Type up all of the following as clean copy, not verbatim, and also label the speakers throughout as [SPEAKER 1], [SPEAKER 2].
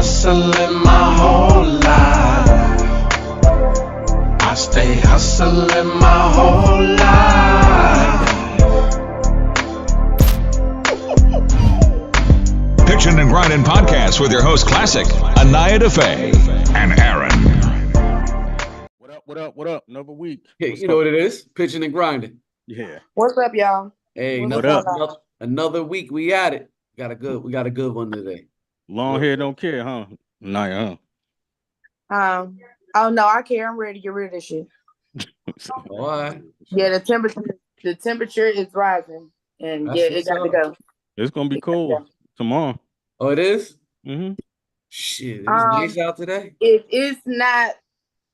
[SPEAKER 1] hustling my whole life. I stay hustling my whole life.
[SPEAKER 2] Pitchin' and Grindin' podcast with your host KLASSIK, ANAYA, DAFFE, and Aaron.
[SPEAKER 3] What up? Another week.
[SPEAKER 4] Hey, you know what it is? Pitching and grinding.
[SPEAKER 3] Yeah.
[SPEAKER 5] What's up, y'all?
[SPEAKER 4] Hey, another week. We at it. We got a good one today.
[SPEAKER 3] Long hair don't care, huh? Nah,
[SPEAKER 5] Oh no, I care. I'm ready to get rid of this shit.
[SPEAKER 4] All right.
[SPEAKER 5] Yeah, the temperature is rising, and it got to go.
[SPEAKER 3] It's gonna be cold tomorrow.
[SPEAKER 4] Oh, it is?
[SPEAKER 3] Mm-hmm.
[SPEAKER 4] Shit, it's nice out today.
[SPEAKER 5] If it's not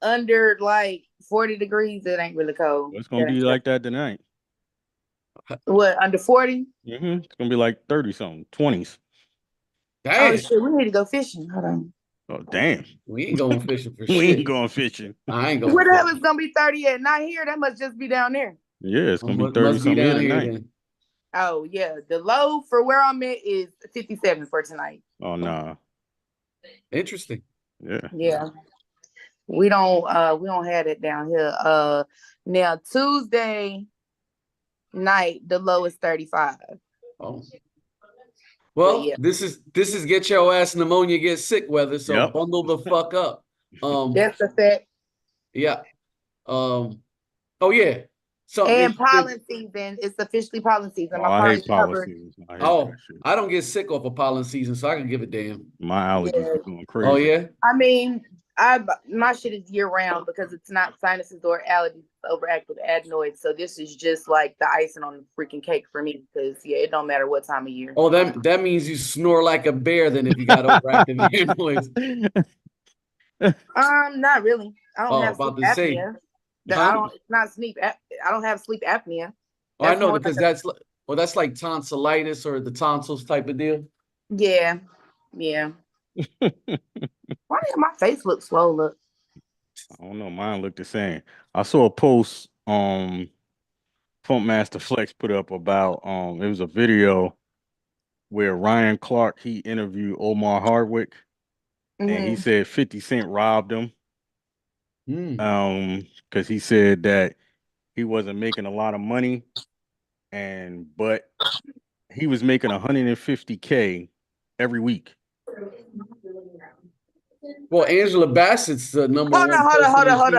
[SPEAKER 5] under like 40 degrees, it ain't really cold.
[SPEAKER 3] It's gonna be like that tonight.
[SPEAKER 5] What, under 40?
[SPEAKER 3] Mm-hmm. It's gonna be like 30 something, 20s.
[SPEAKER 4] Damn.
[SPEAKER 5] Oh shit, we need to go fishing. Hold on.
[SPEAKER 3] Oh damn.
[SPEAKER 4] We ain't going fishing for shit.
[SPEAKER 3] We ain't going fishing.
[SPEAKER 4] I ain't going.
[SPEAKER 5] Where the hell is gonna be 30 at? Not here. That must just be down there.
[SPEAKER 3] Yeah, it's gonna be 30 something
[SPEAKER 4] down
[SPEAKER 3] here tonight.
[SPEAKER 4] then.
[SPEAKER 5] Oh yeah, the low for where I'm at is 57 for tonight.
[SPEAKER 3] Oh nah.
[SPEAKER 4] Interesting.
[SPEAKER 5] Yeah. We don't have it down here. Now Tuesday night the low is 35.
[SPEAKER 4] Oh. Well,
[SPEAKER 5] yeah.
[SPEAKER 4] this is get your ass pneumonia, get sick weather. So bundle the fuck up.
[SPEAKER 5] That's a fact.
[SPEAKER 4] Yeah. Oh yeah. So
[SPEAKER 5] and pollen season. It's officially pollen season.
[SPEAKER 3] I hate pollen season.
[SPEAKER 4] I don't get sick off of pollen season, so I can give a damn.
[SPEAKER 3] My allergies are going crazy.
[SPEAKER 4] Oh yeah.
[SPEAKER 5] I mean, my shit is year round because it's not sinuses or allergies, overactive adenoids. So this is just like the icing on the freaking cake for me because it don't matter what time of year.
[SPEAKER 4] Oh, that means you snore like a bear then if you got overactive adenoids.
[SPEAKER 5] Not really. I don't have
[SPEAKER 4] about
[SPEAKER 5] sleep
[SPEAKER 4] to say.
[SPEAKER 5] apnea. I don't have sleep apnea.
[SPEAKER 4] Oh, I know because that's like tonsillitis or the tonsils type of deal.
[SPEAKER 5] Yeah. Why did my face look swole up?
[SPEAKER 3] I don't know. Mine looked the same. I saw a post Funkmaster Flex put up about it was a video where Ryan Clark he interviewed Omar Hardwick and he said 50 Cent robbed him. Because he said that he wasn't making a lot of money but he was making $150K every week.
[SPEAKER 4] Well, Angela Bassett's the number one.
[SPEAKER 5] Hold on.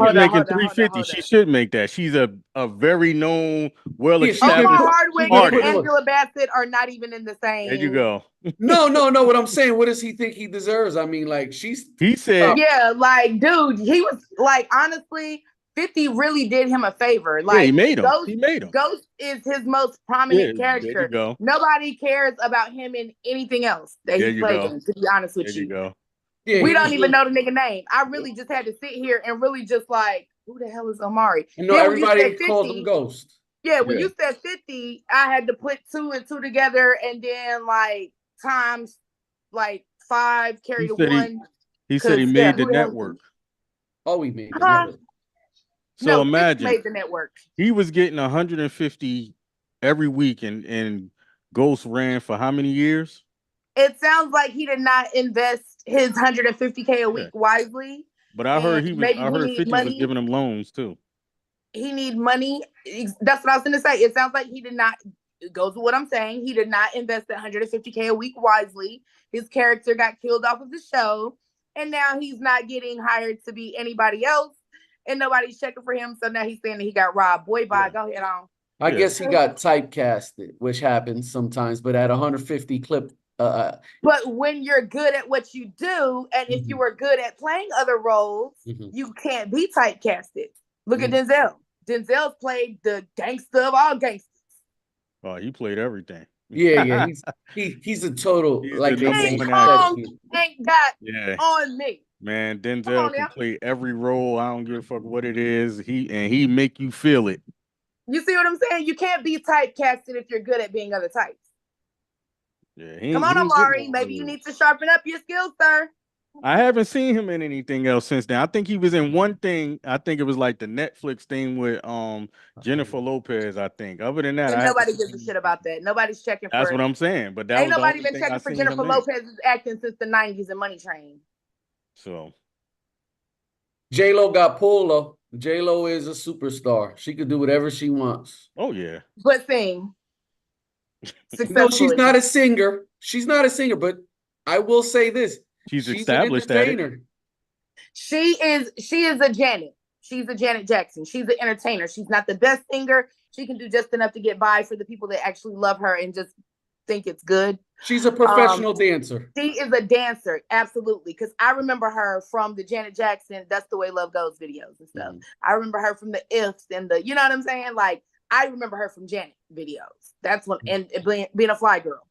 [SPEAKER 3] She's making 350. She should make that. She's a very known, well-established
[SPEAKER 5] Omar Hardwick
[SPEAKER 3] artist.
[SPEAKER 5] and Angela Bassett are not even in the same.
[SPEAKER 3] There you go.
[SPEAKER 4] No. What I'm saying, what does he think he deserves? I mean, like he said,
[SPEAKER 5] yeah, like dude, he was like honestly. 50 really did him a favor. Like
[SPEAKER 3] he made him. He made him.
[SPEAKER 5] Ghost is his most prominent character.
[SPEAKER 3] There you go.
[SPEAKER 5] Nobody cares about him in anything else that he played in, to be honest with you.
[SPEAKER 3] There you go.
[SPEAKER 4] Yeah,
[SPEAKER 5] we don't even know the nigga name. I really just had to sit here and really just like, who the hell is Omari?
[SPEAKER 4] You know, everybody calls him Ghost.
[SPEAKER 5] Yeah, when you said 50, I had to put 2 and 2 together and then like times like 5 carry the 1.
[SPEAKER 3] He said he made the network.
[SPEAKER 4] Oh, he made the network.
[SPEAKER 3] So imagine
[SPEAKER 5] made the network.
[SPEAKER 3] He was getting 150 every week, and Ghost ran for how many years?
[SPEAKER 5] It sounds like he did not invest his $150K a week wisely.
[SPEAKER 3] But I heard 50 was giving him loans too.
[SPEAKER 5] He need money. That's what I was going to say. It sounds like he did not. It goes with what I'm saying. He did not invest that $150K a week wisely. His character got killed off of the show, and now he's not getting hired to be anybody else. And nobody's checking for him, so now he's saying that he got robbed. Boy, bye. Go ahead on.
[SPEAKER 4] I guess he got typecasted, which happens sometimes. But at 150 clip,
[SPEAKER 5] but when you're good at what you do, and if you were good at playing other roles, you can't be typecasted. Look at Denzel. Denzel played the gangster of all gangsters.
[SPEAKER 3] Oh, he played everything.
[SPEAKER 4] Yeah. He's a total like
[SPEAKER 5] King Kong ain't got on me.
[SPEAKER 3] Man, Denzel can play every role. I don't give a fuck what it is. He make you feel it.
[SPEAKER 5] You see what I'm saying? You can't be typecasted if you're good at being other types.
[SPEAKER 3] Yeah,
[SPEAKER 5] come on, Omari. Maybe you need to sharpen up your skills, sir.
[SPEAKER 3] I haven't seen him in anything else since then. I think he was in one thing. I think it was like the Netflix thing with Jennifer Lopez, I think. Other than that,
[SPEAKER 5] And
[SPEAKER 3] I haven't
[SPEAKER 5] nobody gives a
[SPEAKER 3] seen
[SPEAKER 5] shit about that. Nobody's checking
[SPEAKER 3] That's
[SPEAKER 5] for
[SPEAKER 3] what
[SPEAKER 5] it.
[SPEAKER 3] I'm saying. But that
[SPEAKER 5] Ain't
[SPEAKER 3] was the
[SPEAKER 5] nobody
[SPEAKER 3] only
[SPEAKER 5] been
[SPEAKER 3] thing I
[SPEAKER 5] checking for
[SPEAKER 3] seen
[SPEAKER 5] Jennifer
[SPEAKER 3] him in.
[SPEAKER 5] Lopez's acting since the 90s and Money Train.
[SPEAKER 3] So
[SPEAKER 4] J-Lo got pulled though. J-Lo is a superstar. She could do whatever she wants.
[SPEAKER 3] oh yeah.
[SPEAKER 5] But sing
[SPEAKER 4] No, she's
[SPEAKER 5] successfully.
[SPEAKER 4] not a singer. She's not a singer, but I will say this.
[SPEAKER 3] She's
[SPEAKER 4] She's an
[SPEAKER 3] established at it.
[SPEAKER 4] entertainer.
[SPEAKER 5] She is a Janet. She's a Janet Jackson. She's an entertainer. She's not the best singer. She can do just enough to get by for the people that actually love her and just think it's good.
[SPEAKER 4] She's a professional dancer.
[SPEAKER 5] She is a dancer, absolutely. Because I remember her from the Janet Jackson "That's the Way Love Goes" videos and stuff. I remember her from the Ifs and the, you know what I'm saying? Like, I remember her from Janet videos. That's when, and being a fly girl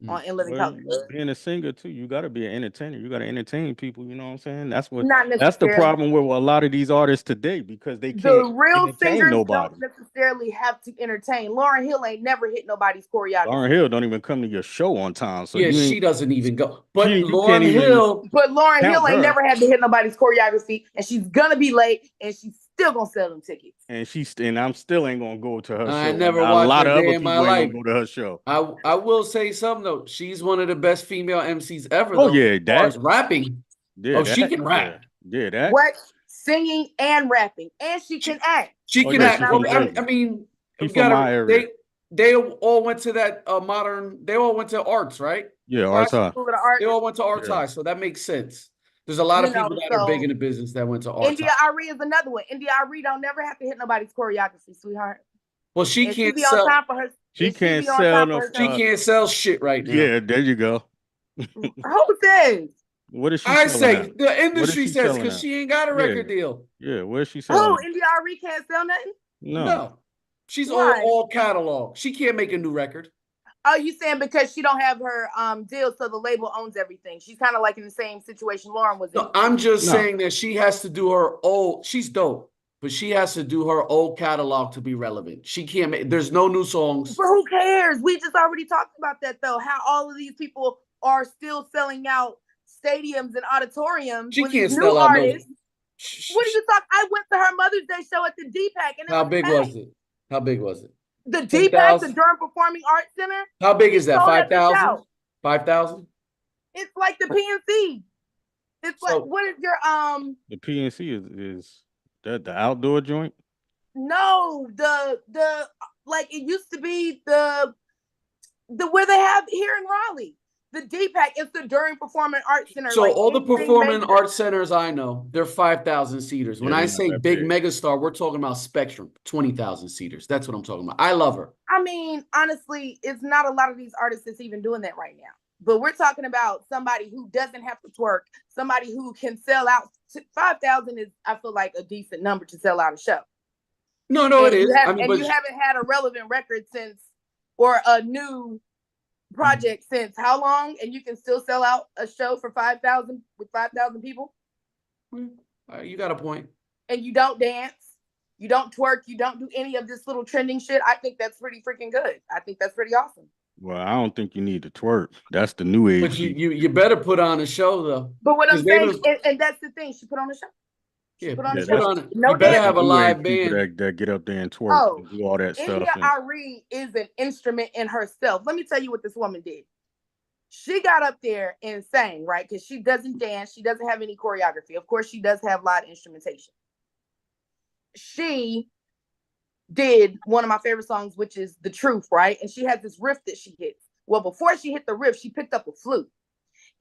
[SPEAKER 5] on In Living Color.
[SPEAKER 3] Being a singer too, you got to be an entertainer. You got to entertain people. You know what I'm saying? That's what.
[SPEAKER 5] Not
[SPEAKER 3] That's the
[SPEAKER 5] necessarily.
[SPEAKER 3] problem with a lot of these artists today because they
[SPEAKER 5] The
[SPEAKER 3] can't
[SPEAKER 5] real
[SPEAKER 3] entertain
[SPEAKER 5] singers
[SPEAKER 3] nobody.
[SPEAKER 5] don't necessarily have to entertain. Lauryn Hill ain't never hit nobody's choreography.
[SPEAKER 3] Lauryn Hill don't even come to your show on time. So
[SPEAKER 4] Yeah,
[SPEAKER 3] you
[SPEAKER 4] she doesn't even go. But
[SPEAKER 3] you
[SPEAKER 4] Lauryn
[SPEAKER 3] can't even
[SPEAKER 4] Hill,
[SPEAKER 5] But Lauryn
[SPEAKER 3] count
[SPEAKER 5] Hill ain't
[SPEAKER 3] her.
[SPEAKER 5] never had to hit nobody's choreography, and she's gonna be late, and she's still gonna sell them tickets.
[SPEAKER 3] and I'm still ain't gonna go to her show.
[SPEAKER 4] I never
[SPEAKER 3] And a
[SPEAKER 4] watched
[SPEAKER 3] lot
[SPEAKER 4] a
[SPEAKER 3] of
[SPEAKER 4] day
[SPEAKER 3] other
[SPEAKER 4] in my
[SPEAKER 3] people ain't
[SPEAKER 4] life.
[SPEAKER 3] gonna go to her show.
[SPEAKER 4] I will say something though. She's one of the best female MCs ever.
[SPEAKER 3] Oh
[SPEAKER 4] though,
[SPEAKER 3] yeah,
[SPEAKER 4] as far
[SPEAKER 3] that
[SPEAKER 4] as rapping.
[SPEAKER 3] yeah,
[SPEAKER 4] Oh, she
[SPEAKER 3] that,
[SPEAKER 4] can rap.
[SPEAKER 3] Yeah, that.
[SPEAKER 5] What? Singing and rapping, and she can act.
[SPEAKER 4] She
[SPEAKER 3] Oh,
[SPEAKER 4] can
[SPEAKER 3] yeah,
[SPEAKER 4] act.
[SPEAKER 3] she from
[SPEAKER 4] I
[SPEAKER 3] Jersey.
[SPEAKER 4] mean,
[SPEAKER 3] She
[SPEAKER 4] you
[SPEAKER 3] from my
[SPEAKER 4] gotta,
[SPEAKER 3] area.
[SPEAKER 4] they all went to that modern. They all went to arts, right?
[SPEAKER 3] Yeah, Arts High.
[SPEAKER 5] School of the Arts.
[SPEAKER 4] They all went to arts
[SPEAKER 3] Yeah.
[SPEAKER 4] high, so that makes sense. There's a lot
[SPEAKER 5] You
[SPEAKER 4] of people
[SPEAKER 5] know,
[SPEAKER 4] that are big
[SPEAKER 5] so
[SPEAKER 4] in the business that went to arts
[SPEAKER 5] India
[SPEAKER 4] high.
[SPEAKER 5] Ari is another one. India Ari don't never have to hit nobody's choreography, sweetheart.
[SPEAKER 4] Well, she
[SPEAKER 5] And she
[SPEAKER 4] can't
[SPEAKER 5] be on
[SPEAKER 4] sell.
[SPEAKER 5] time for her.
[SPEAKER 3] She
[SPEAKER 5] and
[SPEAKER 3] can't
[SPEAKER 5] be on
[SPEAKER 3] sell
[SPEAKER 5] time
[SPEAKER 3] no.
[SPEAKER 5] for her
[SPEAKER 4] She
[SPEAKER 5] show.
[SPEAKER 4] can't sell shit right now.
[SPEAKER 3] Yeah, there you go.
[SPEAKER 5] Who says?
[SPEAKER 3] What is she
[SPEAKER 4] I
[SPEAKER 3] selling
[SPEAKER 4] say
[SPEAKER 3] at?
[SPEAKER 4] the industry
[SPEAKER 3] she
[SPEAKER 4] says
[SPEAKER 3] selling
[SPEAKER 4] because
[SPEAKER 3] at?
[SPEAKER 4] she ain't got a record deal.
[SPEAKER 3] Yeah, where's she selling?
[SPEAKER 5] Who?
[SPEAKER 3] at?
[SPEAKER 5] India Ari can't sell nothing?
[SPEAKER 4] No, she's
[SPEAKER 5] Why?
[SPEAKER 4] all catalog. She can't make a new record.
[SPEAKER 5] Oh, you saying because she don't have her deal, so the label owns everything. She's kind of like in the same situation Lauren was in.
[SPEAKER 4] No, I'm just
[SPEAKER 3] No.
[SPEAKER 4] saying that she has to do her old. She's dope, but she has to do her old catalog to be relevant. She can't make. There's no new songs.
[SPEAKER 5] But who cares? We just already talked about that though. How all of these people are still selling out stadiums and auditoriums.
[SPEAKER 4] She
[SPEAKER 5] with
[SPEAKER 4] can't
[SPEAKER 5] these
[SPEAKER 4] sell
[SPEAKER 5] new
[SPEAKER 4] out
[SPEAKER 5] artists. What are you talking? I went to her Mother's Day show at the D-Pack, and
[SPEAKER 4] How big was it? How big was it?
[SPEAKER 5] The D-Pack, the
[SPEAKER 4] 10,000?
[SPEAKER 5] Durham Performing Arts Center.
[SPEAKER 4] How big is that?
[SPEAKER 5] sold at the
[SPEAKER 4] 5,000?
[SPEAKER 5] show.
[SPEAKER 4] 5,000?
[SPEAKER 5] It's like the PNC. It's
[SPEAKER 4] So-
[SPEAKER 5] like, what is your
[SPEAKER 3] The PNC is that the outdoor joint?
[SPEAKER 5] no, the like it used to be the where they have here in Raleigh. The D-Pack, it's the Durham Performing Arts Center.
[SPEAKER 4] So
[SPEAKER 5] like
[SPEAKER 4] all the
[SPEAKER 5] anything
[SPEAKER 4] performing
[SPEAKER 5] major.
[SPEAKER 4] arts centers I know, they're 5,000 seaters. When
[SPEAKER 3] Yeah,
[SPEAKER 4] I
[SPEAKER 3] they're not
[SPEAKER 4] say
[SPEAKER 3] that
[SPEAKER 4] big
[SPEAKER 3] big.
[SPEAKER 4] megastar, we're talking about Spectrum, 20,000 seaters. That's what I'm talking about. I love her.
[SPEAKER 5] I mean, honestly, it's not a lot of these artists that's even doing that right now. But we're talking about somebody who doesn't have to twerk, somebody who can sell out. 5,000 is, I feel like, a decent number to sell out a show.
[SPEAKER 4] No,
[SPEAKER 5] And
[SPEAKER 4] it is.
[SPEAKER 5] you have-
[SPEAKER 4] I mean,
[SPEAKER 5] and
[SPEAKER 4] but
[SPEAKER 5] you haven't had a relevant record since, or a new project since how long? And you can still sell out a show for 5,000 with 5,000 people,
[SPEAKER 4] you got a point.
[SPEAKER 5] and you don't dance, you don't twerk, you don't do any of this little trending shit. I think that's pretty freaking good. I think that's pretty awesome.
[SPEAKER 3] Well, I don't think you need to twerk. That's the new age.
[SPEAKER 4] But you better put on a show though.
[SPEAKER 5] But what I'm
[SPEAKER 4] 'Cause they
[SPEAKER 5] saying,
[SPEAKER 4] don't-
[SPEAKER 5] and that's the thing, she put on a show.
[SPEAKER 4] Yeah,
[SPEAKER 5] put on a
[SPEAKER 3] Yeah,
[SPEAKER 5] show.
[SPEAKER 3] that's-
[SPEAKER 4] put on.
[SPEAKER 5] No
[SPEAKER 4] You better
[SPEAKER 5] dance.
[SPEAKER 4] have a
[SPEAKER 3] New
[SPEAKER 4] live
[SPEAKER 3] age people
[SPEAKER 4] band.
[SPEAKER 3] that get up there and twerk
[SPEAKER 5] Oh,
[SPEAKER 3] and do all that stuff.
[SPEAKER 5] India
[SPEAKER 3] and-
[SPEAKER 5] Ari is an instrument in herself. Let me tell you what this woman did. She got up there and sang, right? Because she doesn't dance. She doesn't have any choreography. Of course, she does have live instrumentation. She did one of my favorite songs, which is The Truth, right? And she had this riff that she hits. Well, before she hit the riff, she picked up a flute.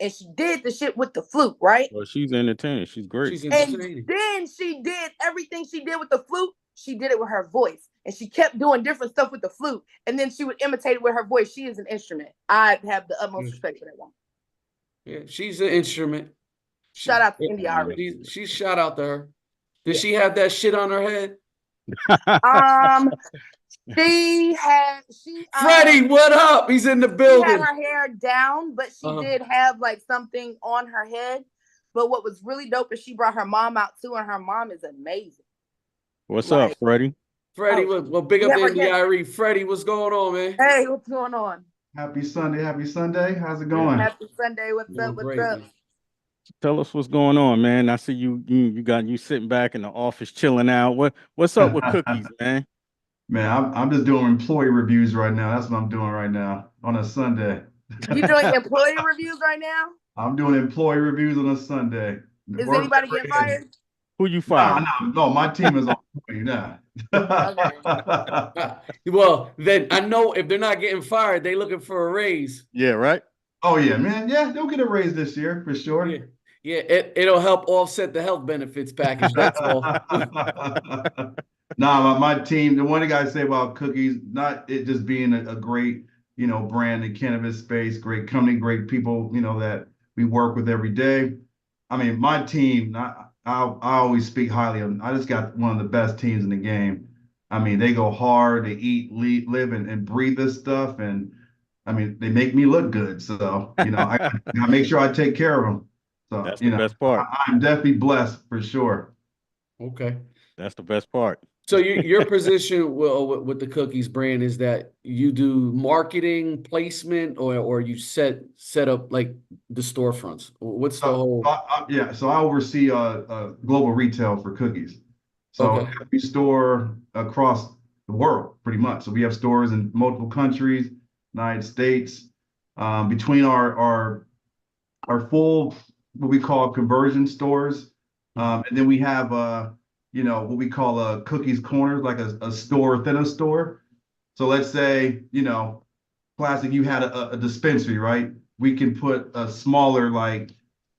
[SPEAKER 5] And she did the shit with the flute, right?
[SPEAKER 3] Well, she's entertaining. She's great.
[SPEAKER 4] She's
[SPEAKER 5] And
[SPEAKER 4] entertaining.
[SPEAKER 5] then she did everything she did with the flute. She did it with her voice, and she kept doing different stuff with the flute. And then she would imitate it with her voice. She is an instrument. I have the utmost respect for that woman.
[SPEAKER 4] Yeah, she's an instrument.
[SPEAKER 5] Shout out to India Ari.
[SPEAKER 4] She's shout out to her. Did she have that shit on her head?
[SPEAKER 5] She
[SPEAKER 4] Freddy, what up? He's in the
[SPEAKER 5] she had
[SPEAKER 4] building.
[SPEAKER 5] her hair down, but she did have like something on her head. But what was really dope is she brought her mom out too, and her mom is amazing.
[SPEAKER 3] What's up, Freddie?
[SPEAKER 4] Freddie, well, big up
[SPEAKER 5] Yeah,
[SPEAKER 4] to India. Freddie, what's going on, man?
[SPEAKER 5] Hey, what's going on?
[SPEAKER 6] Happy Sunday. Happy Sunday. How's it going?
[SPEAKER 5] Happy Sunday. What's up? What's
[SPEAKER 4] Great,
[SPEAKER 5] up?
[SPEAKER 4] man.
[SPEAKER 3] Tell us what's going on, man. I see you got you sitting back in the office chilling out. What's up with cookies, man?
[SPEAKER 6] Man, I'm just doing employee reviews right now. That's what I'm doing right now on a Sunday.
[SPEAKER 5] You doing employee reviews right now?
[SPEAKER 6] I'm doing employee reviews on a Sunday.
[SPEAKER 5] Is
[SPEAKER 6] Work
[SPEAKER 5] anybody getting
[SPEAKER 6] never ends.
[SPEAKER 5] fired?
[SPEAKER 3] Who you
[SPEAKER 6] Nah,
[SPEAKER 3] fired?
[SPEAKER 6] no, my team is on point now.
[SPEAKER 4] Well, then I know if they're not getting fired, they looking for a raise.
[SPEAKER 3] Yeah, right.
[SPEAKER 6] Oh yeah, man. Yeah, they'll get a raise this year for sure.
[SPEAKER 4] Yeah, yeah, it'll help offset the health benefits package. That's all.
[SPEAKER 6] Nah, my team, the one thing I say about cookies, not it just being a great, brand in cannabis space, great company, great people, that we work with every day. I mean, my team, I always speak highly of them. I just got one of the best teams in the game. I mean, they go hard, they eat, live, and breathe this stuff. And I mean, they make me look good. So, I make sure I take care of them. So,
[SPEAKER 3] That's the best part.
[SPEAKER 6] I'm definitely blessed for sure.
[SPEAKER 4] Okay.
[SPEAKER 3] That's the best part.
[SPEAKER 4] So your position with the cookies brand is that you do marketing, placement, or you set up like the storefronts. What's the whole?
[SPEAKER 6] So I oversee global retail for cookies. So
[SPEAKER 4] Okay.
[SPEAKER 6] every store across the world, pretty much. So we have stores in multiple countries, United States. Between our full what we call conversion stores, and then we have what we call cookies corners, like a store within a store. So let's say, KLASSIK, you had a dispensary, right? We can put a smaller like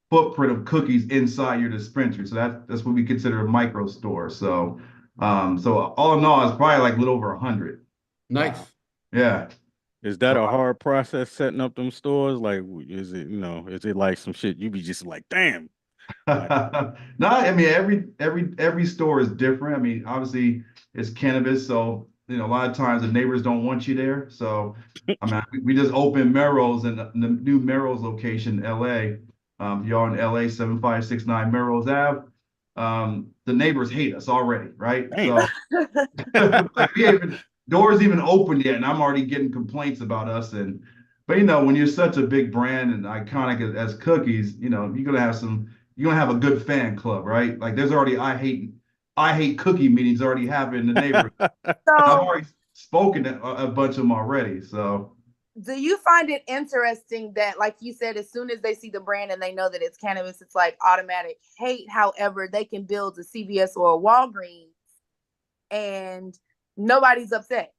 [SPEAKER 6] footprint of cookies inside your dispensary. So that's what we consider a micro store. So all in all, it's probably like a little over 100.
[SPEAKER 4] Nice.
[SPEAKER 6] Yeah.
[SPEAKER 3] Is that a hard process setting up them stores? Like, is it like some shit you be just like, damn?
[SPEAKER 6] No, I mean every store is different. I mean, obviously it's cannabis, so a lot of times the neighbors don't want you there. So I mean, we just opened Melrose and the new Melrose location in LA. Y'all in LA, 7569 Melrose Ave. The neighbors hate us already, right?
[SPEAKER 3] Damn.
[SPEAKER 6] So like, doors even opened yet, and I'm already getting complaints about us. But when you're such a big brand and iconic as cookies, you're gonna have a good fan club, right? Like there's already I hate cookie meetings already happening in the neighborhood. I've already spoken to a bunch of them already. So
[SPEAKER 5] do you find it interesting that, like you said, as soon as they see the brand and they know that it's cannabis, it's like automatic hate? However, they can build a CVS or a Walgreens and nobody's upset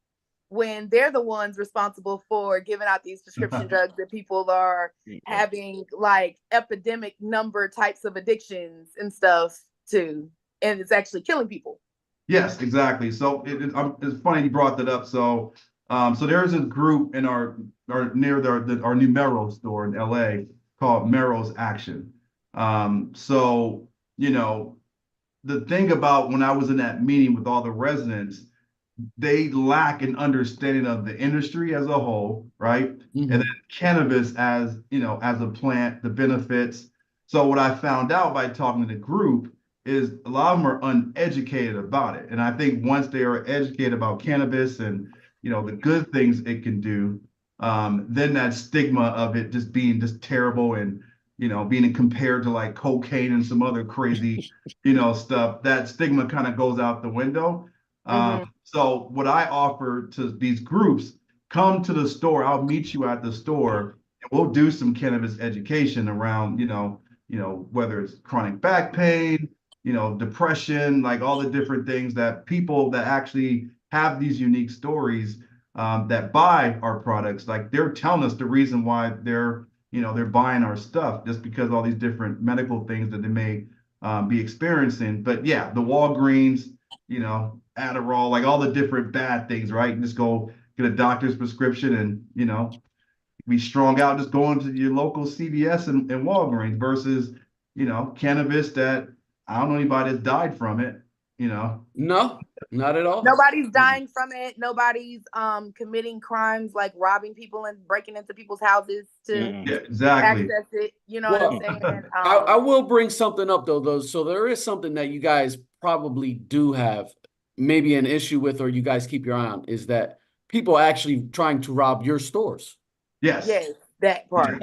[SPEAKER 5] when they're the ones responsible for giving out these prescription drugs that people are having like epidemic number types of addictions and stuff too, and it's actually killing people.
[SPEAKER 6] Yes, exactly. So it's funny you brought that up. So there's a group in our near our new Melrose store in LA called Melrose Action. So the thing about when I was in that meeting with all the residents, they lack an understanding of the industry as a whole, right?
[SPEAKER 4] Mm-hmm.
[SPEAKER 6] And then cannabis as a plant, the benefits. So what I found out by talking to the group is a lot of them are uneducated about it. And I think once they are educated about cannabis and the good things it can do, then that stigma of it just being just terrible and being compared to like cocaine and some other crazy stuff, that stigma kind of goes out the window. So what I offer to these groups, come to the store, I'll meet you at the store, and we'll do some cannabis education around, whether it's chronic back pain, depression, like all the different things that people that actually have these unique stories that buy our products, like they're telling us the reason why they're buying our stuff, just because all these different medical things that they may be experiencing. But yeah, the Walgreens, Adderall, like all the different bad things, right? You just go get a doctor's prescription and, be strung out just going to your local CVS and Walgreens versus, cannabis that I don't know anybody that's died from it,
[SPEAKER 4] No, not at all.
[SPEAKER 5] Nobody's dying from it. Nobody's committing crimes like robbing people and breaking into people's houses to
[SPEAKER 6] Yeah, exactly.
[SPEAKER 5] access it. You know what I'm saying?
[SPEAKER 4] I will bring something up though. So there is something that you guys probably do have maybe an issue with, or you guys keep your eye on, is that people actually trying to rob your stores.
[SPEAKER 6] Yes.
[SPEAKER 5] Yes, that part.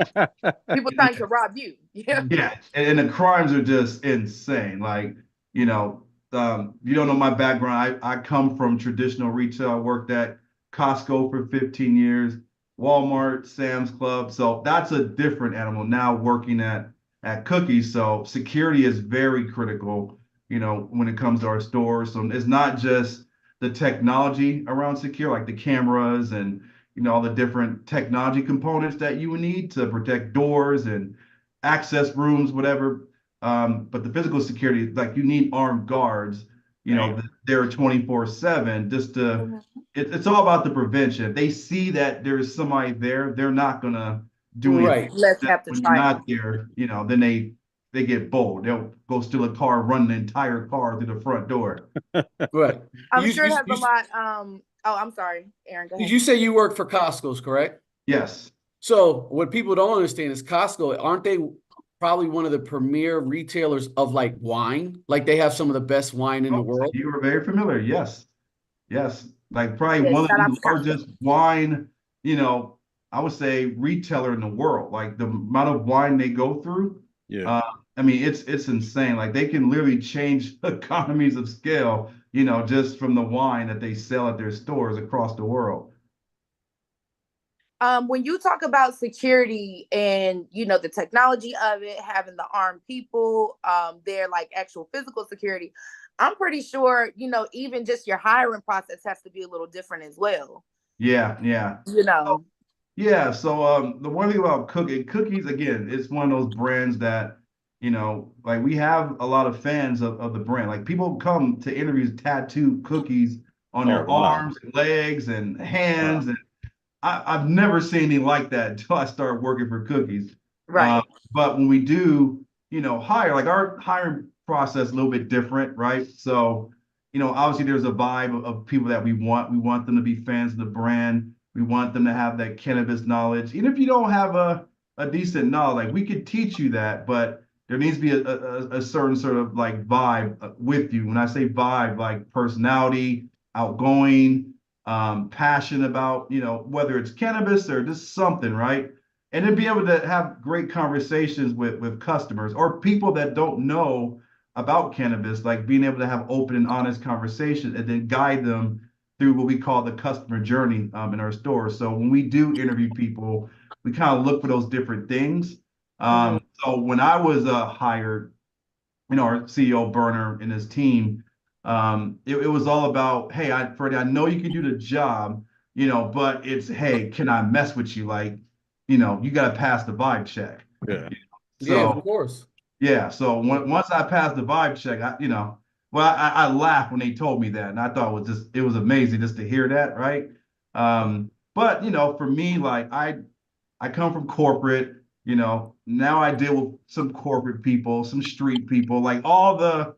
[SPEAKER 5] People trying to rob you. Yeah.
[SPEAKER 6] Yeah, and the crimes are just insane. Like, you know, you don't know my background. I come from traditional retail. I worked at Costco for 15 years, Walmart, Sam's Club. So that's a different animal now working at Cookies. So security is very critical, you know, when it comes to our stores. So it's not just the technology around secure, like the cameras and, you know, all the different technology components that you would need to protect doors and access rooms, whatever. But the physical security, like you need armed guards, you know, they're 24/7 just to, it's all about the prevention. If they see that there's somebody there, they're not gonna do anything.
[SPEAKER 4] Right.
[SPEAKER 5] Let's have to
[SPEAKER 6] When you're
[SPEAKER 5] try.
[SPEAKER 6] not there, you know, then they get bold. They'll go steal a car, run the entire car through the front door.
[SPEAKER 4] Right.
[SPEAKER 5] I'm
[SPEAKER 4] You-
[SPEAKER 5] sure it
[SPEAKER 4] you-
[SPEAKER 5] has
[SPEAKER 4] you-
[SPEAKER 5] a lot. Oh, I'm sorry, Aaron. Go
[SPEAKER 4] Did
[SPEAKER 5] ahead.
[SPEAKER 4] you say you work for Costco's, correct?
[SPEAKER 6] Yes.
[SPEAKER 4] So what people don't understand is Costco, aren't they probably one of the premier retailers of like wine? Like they have some of the best wine in the world.
[SPEAKER 6] You were very familiar. Yes. Yes. Like probably
[SPEAKER 5] Yeah,
[SPEAKER 6] one of
[SPEAKER 5] shout out
[SPEAKER 6] the
[SPEAKER 5] to Costco.
[SPEAKER 6] largest wine, you know, I would say retailer in the world. Like the amount of wine they go through.
[SPEAKER 3] Yeah.
[SPEAKER 6] I mean, it's insane. Like they can literally change economies of scale, you know, just from the wine that they sell at their stores across the world.
[SPEAKER 5] When you talk about security and you know the technology of it, having the armed people, their like actual physical security, I'm pretty sure you know even just your hiring process has to be a little different as well.
[SPEAKER 6] Yeah, yeah.
[SPEAKER 5] You know,
[SPEAKER 6] Yeah, so the one thing about cookies again, it's one of those brands that, you know, like we have a lot of fans of the brand. Like people come to interviews tattoo cookies on their
[SPEAKER 3] Oh, wow.
[SPEAKER 6] arms and legs and hands. And I've never seen anything like that until I started working for Cookies.
[SPEAKER 5] right?
[SPEAKER 6] But when we do, you know, hire, like our hiring process a little bit different, right? So, you know, obviously there's a vibe of people that we want. We want them to be fans of the brand. We want them to have that cannabis knowledge. Even if you don't have a decent knowledge, like we could teach you that, but there needs to be a certain sort of like vibe with you. When I say vibe, like personality, outgoing, passion about, you know, whether it's cannabis or just something, right? And then be able to have great conversations with customers or people that don't know about cannabis, like being able to have open and honest conversations and then guide them through what we call the customer journey in our stores. So when we do interview people, we kind of look for those different things. So when I was hired, you know, our CEO Berner and his team, it was all about, hey, Freddie, I know you can do the job, you know, but it's, hey, can I mess with you? Like, you know, you got to pass the vibe check.
[SPEAKER 3] Yeah.
[SPEAKER 6] So,
[SPEAKER 4] Yeah, of course.
[SPEAKER 6] yeah. So once I passed the vibe check, I laughed when they told me that, and I thought it was amazing just to hear that, right? But you know, for me, like I come from corporate, you know, now I deal with some corporate people, some street people, like all the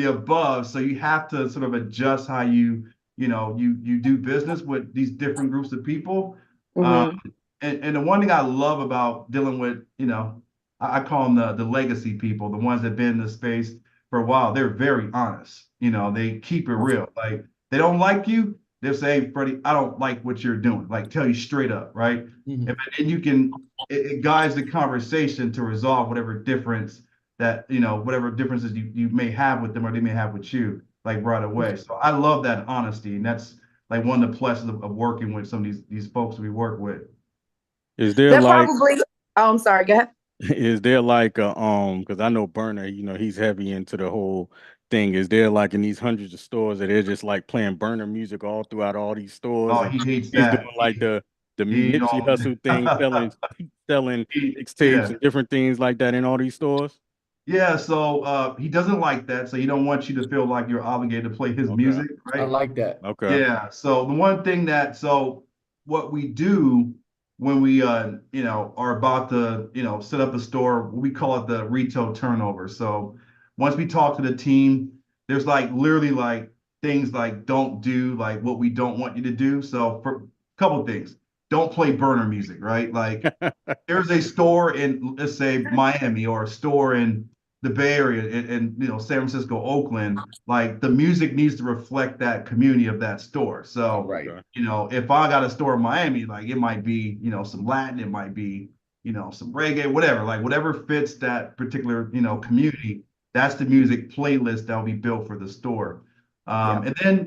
[SPEAKER 6] above. So you have to sort of adjust how you do business with these different groups of people. And the one thing I love about dealing with, you know, I call them the legacy people, the ones that have been in the space for a while. They're very honest. You know, they keep it real. Like they don't like you, they'll say, Freddie, I don't like what you're doing. Like tell you straight up, right? And you can, it guides the conversation to resolve whatever difference that, you know, whatever differences you may have with them or they may have with you, like right away. So I love that honesty. And that's like one of the pluses of working with some of these folks we work with.
[SPEAKER 3] Is there
[SPEAKER 5] They're
[SPEAKER 3] like
[SPEAKER 5] probably. Oh, I'm sorry. Go ahead.
[SPEAKER 3] is there like a because I know Burner, you know, he's heavy into the whole thing. Is there like in these hundreds of stores that they're just like playing Burner music all throughout all these stores?
[SPEAKER 6] Oh,
[SPEAKER 3] And
[SPEAKER 6] he hates
[SPEAKER 3] he's
[SPEAKER 6] that.
[SPEAKER 3] doing like the
[SPEAKER 6] he
[SPEAKER 3] Nipsey
[SPEAKER 6] don't-
[SPEAKER 3] Hustle thing, selling mixtapes
[SPEAKER 6] yeah.
[SPEAKER 3] and different things like that in all these stores.
[SPEAKER 6] Yeah, so he doesn't like that. So he don't want you to feel like you're obligated to play his music,
[SPEAKER 4] I
[SPEAKER 6] right?
[SPEAKER 4] like that.
[SPEAKER 3] Okay.
[SPEAKER 6] Yeah. So the one thing what we do when we you know are about to, you know, set up a store, we call it the retail turnover. So once we talk to the team, there's like literally like things like don't do like what we don't want you to do. So for a couple of things, don't play burner music, right? Like there's a store in, let's say, Miami or a store in the Bay Area and you know, San Francisco, Oakland, like the music needs to reflect that community of that store. So,
[SPEAKER 4] Right.
[SPEAKER 6] you know, if I got a store in Miami, like it might be, you know, some Latin, it might be, some reggae, whatever, like whatever fits that particular, community. That's the music playlist that will be built for the store. And then,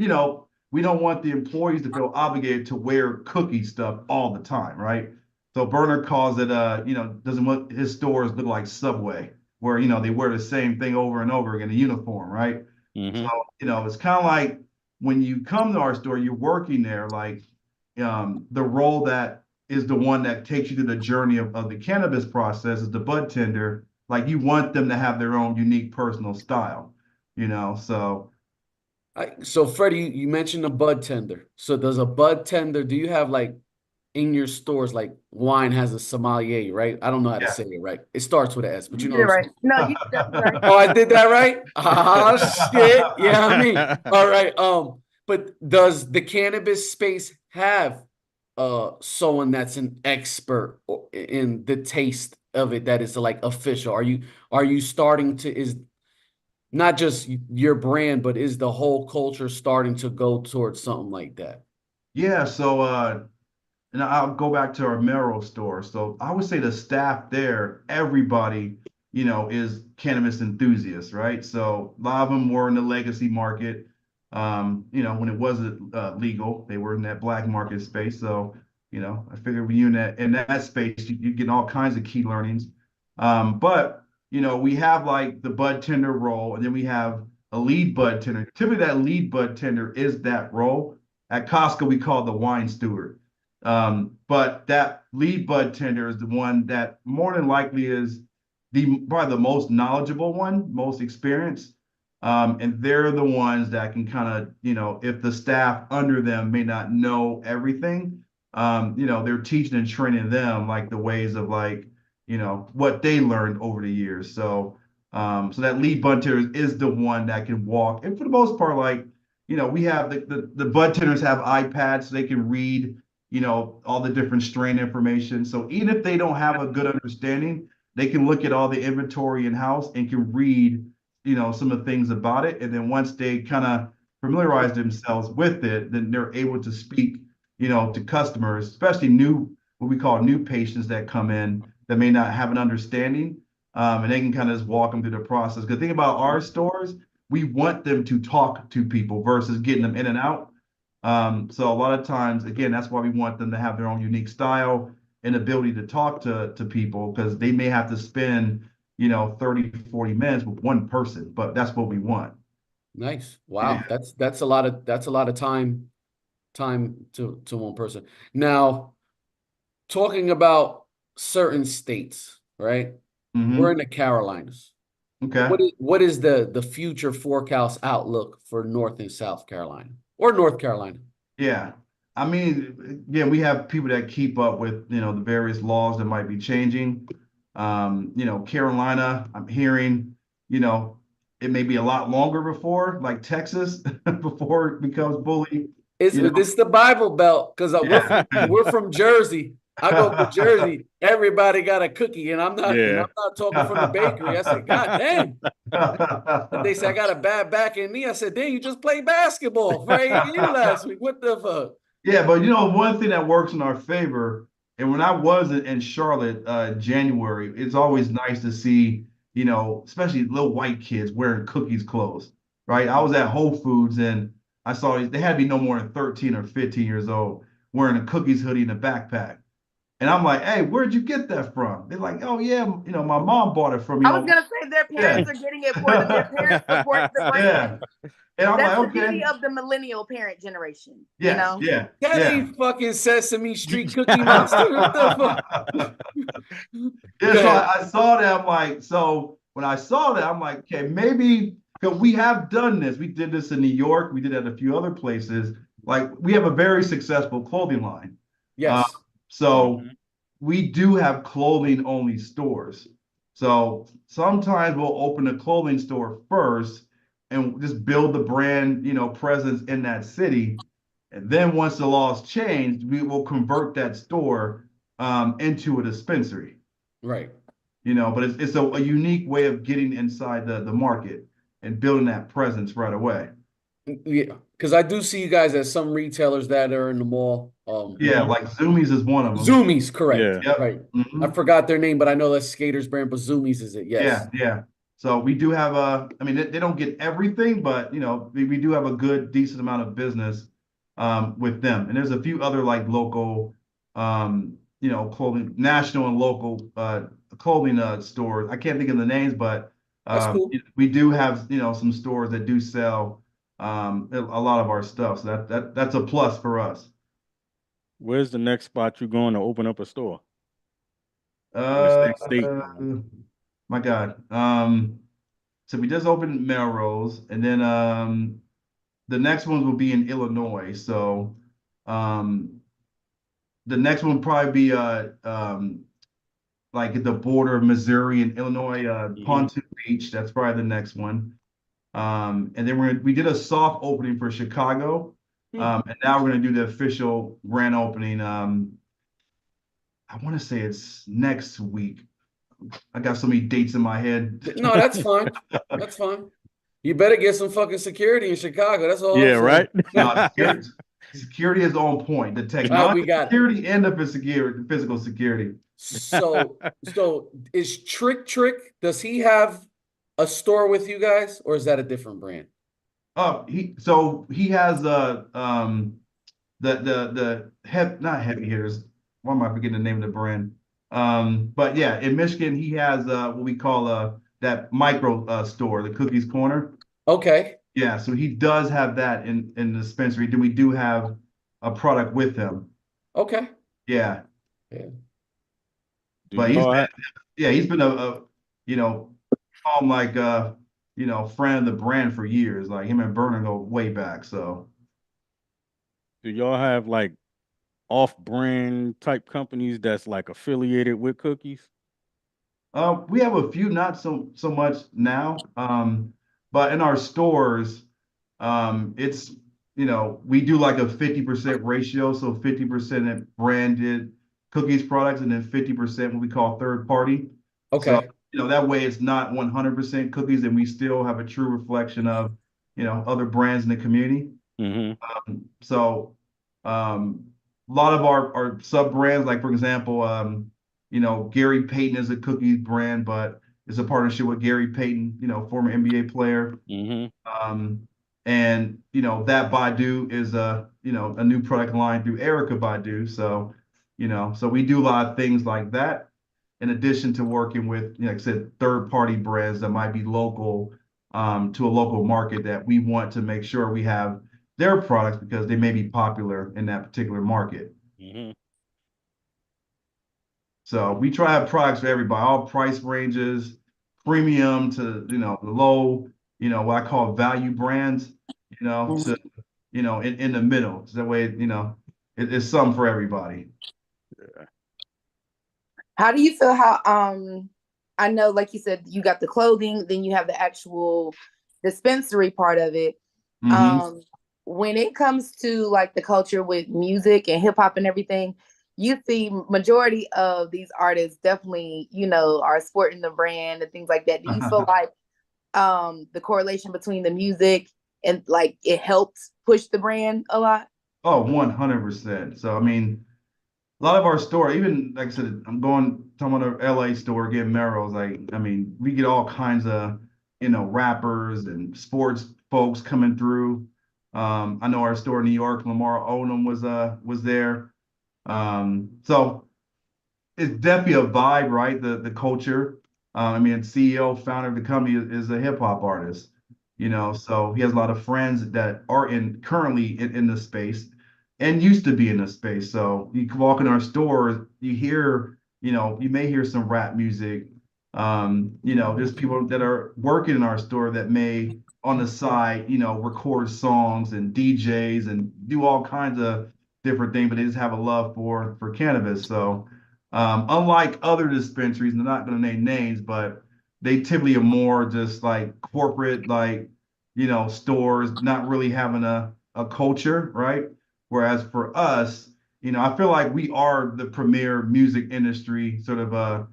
[SPEAKER 6] we don't want the employees to feel obligated to wear cookie stuff all the time, right? So Berner calls it, doesn't want his stores look like Subway, where, they wear the same thing over and over again, a uniform, right?
[SPEAKER 3] Mhm.
[SPEAKER 6] So, it's kind of like when you come to our store, you're working there, like the role that is the one that takes you to the journey of the cannabis process is the bud tender. Like you want them to have their own unique personal style, so.
[SPEAKER 4] So Freddie, you mentioned a bud tender. So does a bud tender, do you have like in your stores, like wine has a sommelier, right? I don't know how to say it right. It starts with an S, but
[SPEAKER 5] You
[SPEAKER 4] you
[SPEAKER 5] did
[SPEAKER 4] know
[SPEAKER 5] it
[SPEAKER 4] what I'm
[SPEAKER 5] right. No, you did that right.
[SPEAKER 4] Oh, I did that right? Oh shit. Yeah, I mean. All right. But does the cannabis space have someone that's an expert in the taste of it that is like official? Are you starting to is not just your brand, but is the whole culture starting to go towards something like that?
[SPEAKER 6] Yeah, so and I'll go back to our Merrill store. So I would say the staff there, everybody, is cannabis enthusiasts, right? So a lot of them were in the legacy market. When it wasn't legal, they were in that black market space. So, I figured when you in that space, you get all kinds of key learnings. But we have like the bud tender role, and then we have a lead bud tender. Typically, that lead bud tender is that role. At Costco, we call it the wine steward. But that lead bud tender is the one that more than likely is probably the most knowledgeable one, most experienced. And they're the ones that can kind of, if the staff under them may not know everything, they're teaching and training them like the ways of like, what they learned over the years. So, so that lead bud tender is the one that can walk. And for the most part, like, we have the bud tenders have iPads so they can read, all the different strain information. So even if they don't have a good understanding, they can look at all the inventory in house and can read, some of the things about it. And then once they kind of familiarize themselves with it, then they're able to speak, to customers, especially what we call new patients that come in that may not have an understanding. And they can kind of just walk them through the process. Because think about our stores, we want them to talk to people versus getting them in and out. So a lot of times, again, that's why we want them to have their own unique style and ability to talk to people, because they may have to spend, 30, 40 minutes with one person, but that's what we want.
[SPEAKER 4] Nice. Wow.
[SPEAKER 6] Yeah.
[SPEAKER 4] That's a lot of time to one person. Now, talking about certain states, right? We're in the Carolinas.
[SPEAKER 6] Okay.
[SPEAKER 4] What is the future forecast outlook for North and South Carolina or North Carolina?
[SPEAKER 6] Yeah. I mean, again, we have people that keep up with, the various laws that might be changing. Carolina, I'm hearing, it may be a lot longer before, like Texas, before it becomes bully.
[SPEAKER 4] This the Bible Belt? Because we're from Jersey. I go to Jersey. Everybody got a cookie, and I'm not.
[SPEAKER 3] Yeah.
[SPEAKER 4] And I'm not talking from the bakery. I said, God damn. And they said I got a bad back in knee. I said, damn, you just played basketball for 8 years last week. What the fuck?
[SPEAKER 6] Yeah, but one thing that works in our favor, and when I was in Charlotte, January, it's always nice to see, especially little white kids wearing cookies clothes, right? I was at Whole Foods and I saw they had to be no more than 13 or 15 years old wearing a cookies hoodie and a backpack. And I'm like, hey, where'd you get that from? They're like, oh, yeah, my mom bought it from me.
[SPEAKER 5] I was going to say their parents are getting it for them. Their parents support the brand.
[SPEAKER 6] Yeah. And I'm
[SPEAKER 5] That's
[SPEAKER 6] like,
[SPEAKER 5] the
[SPEAKER 6] okay.
[SPEAKER 5] beauty of the millennial parent generation.
[SPEAKER 6] Yeah, yeah.
[SPEAKER 4] That ain't fucking Sesame Street Cookie Monster. What the fuck?
[SPEAKER 6] Yeah, so I saw that. I'm like, so when I saw that, I'm like, okay, maybe because we have done this. We did this in New York. We did it at a few other places. Like, we have a very successful clothing line.
[SPEAKER 4] Yes.
[SPEAKER 6] So we do have clothing only stores. So sometimes we'll open a clothing store first and just build the brand, presence in that city. And then once the laws change, we will convert that store into a dispensary.
[SPEAKER 4] Right.
[SPEAKER 6] But it's a unique way of getting inside the market and building that presence right away.
[SPEAKER 4] Yeah, because I do see you guys at some retailers that are in the mall.
[SPEAKER 6] Yeah, like Zoomies is one of them.
[SPEAKER 4] Zoomies, correct.
[SPEAKER 3] Yeah.
[SPEAKER 6] Yep.
[SPEAKER 4] Right. I
[SPEAKER 6] Mhm.
[SPEAKER 4] forgot their name, but I know that's Skaters brand, but Zoomies is it? Yes.
[SPEAKER 6] Yeah. So we do have I mean, they don't get everything, but we do have a good, decent amount of business with them. And there's a few other like local, clothing, national and local clothing stores. I can't think of the names, but
[SPEAKER 4] That's cool.
[SPEAKER 6] we do have, some stores that do sell a lot of our stuff. So that's a plus for us.
[SPEAKER 3] Where's the next spot you're going to open up a store? In the
[SPEAKER 6] Uh,
[SPEAKER 3] state.
[SPEAKER 6] my God. So we just opened Melrose, and then the next ones will be in Illinois. So um, the next one will probably be like at the border of Missouri and Illinois, Pontoon Beach. That's probably the next one. And then we did a soft opening for Chicago, and now we're gonna do the official grand opening. I want to say it's next week. I got so many dates in my head.
[SPEAKER 4] No, that's fine. That's fine. You better get some fucking security in Chicago. That's all.
[SPEAKER 3] Yeah,
[SPEAKER 4] I'm
[SPEAKER 3] right.
[SPEAKER 6] No, security is on point. The technology
[SPEAKER 4] we got it.
[SPEAKER 6] security and the physical security.
[SPEAKER 4] So is Trick? Does he have a store with you guys, or is that a different brand?
[SPEAKER 6] He has not heavy hitters. Why am I forgetting the name of the brand? But yeah, in Michigan he has what we call that micro store, the Cookies Corner.
[SPEAKER 4] Okay.
[SPEAKER 6] Yeah, so he does have that in the dispensary. Then we do have a product with him.
[SPEAKER 4] Okay.
[SPEAKER 6] Yeah.
[SPEAKER 4] Yeah.
[SPEAKER 6] But he's been a like friend of the brand for years. Like him and Burner go way back. So
[SPEAKER 3] do y'all have like off-brand type companies that's like affiliated with cookies?
[SPEAKER 6] we have a few, not so much now. But in our stores, it's we do like a 50% ratio, so 50% branded cookies products, and then 50% what we call third party.
[SPEAKER 4] Okay.
[SPEAKER 6] So that way it's not 100% cookies, and we still have a true reflection of other brands in the community. So a lot of our sub brands, like for example, Gary Payton is a cookies brand, but it's a partnership with Gary Payton, former NBA player. And that Baidu is a new product line through Erica Baidu. So so we do a lot of things like that, in addition to working with, like I said, third party brands that might be local to a local market that we want to make sure we have their products because they may be popular in that particular market. So we try to have products for everybody, all price ranges, premium to the low, what I call value brands, to in the middle. So that way, it's some for everybody.
[SPEAKER 5] How do you feel how I know, like you said, you got the clothing, then you have the actual dispensary part of it. When it comes to like the culture with music and hip hop and everything, you see majority of these artists definitely, are sporting the brand and things like that. Do you feel like the correlation between the music and like it helps push the brand a lot?
[SPEAKER 6] Oh, 100%. So I mean, a lot of our store, even like I said, I'm talking about our LA store, getting Melrose. Like, I mean, we get all kinds of, rappers and sports folks coming through. I know our store in New York, Lamar Odom was there. So it's definitely a vibe, right? The culture. I mean, CEO, founder of the company is a hip hop artist, so he has a lot of friends that are currently in the space and used to be in the space. So you can walk in our stores, you hear, you may hear some rap music. There's people that are working in our store that may on the side, record songs and DJs and do all kinds of different things, but they just have a love for cannabis. So unlike other dispensaries, and I'm not going to name names, but they typically are more just like corporate, like, stores, not really having a culture, right? Whereas for us, I feel like we are the premier music industry sort of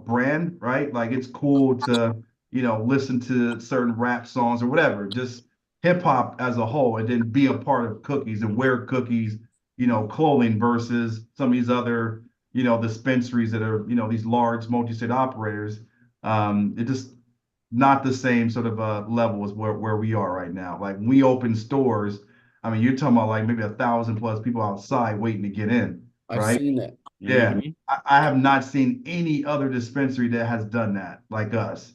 [SPEAKER 6] brand, right? Like it's cool to, listen to certain rap songs or whatever, just, hip hop as a whole, and then be a part of cookies and wear cookies, clothing versus some of these other, dispensaries that are, these large multi-state operators. It just not the same sort of level as where we are right now. Like when we open stores, I mean, you're talking about like maybe 1,000+ people outside waiting to get in,
[SPEAKER 4] I've
[SPEAKER 6] right?
[SPEAKER 4] seen that.
[SPEAKER 6] Yeah,
[SPEAKER 3] Mhm.
[SPEAKER 6] I have not seen any other dispensary that has done that like us.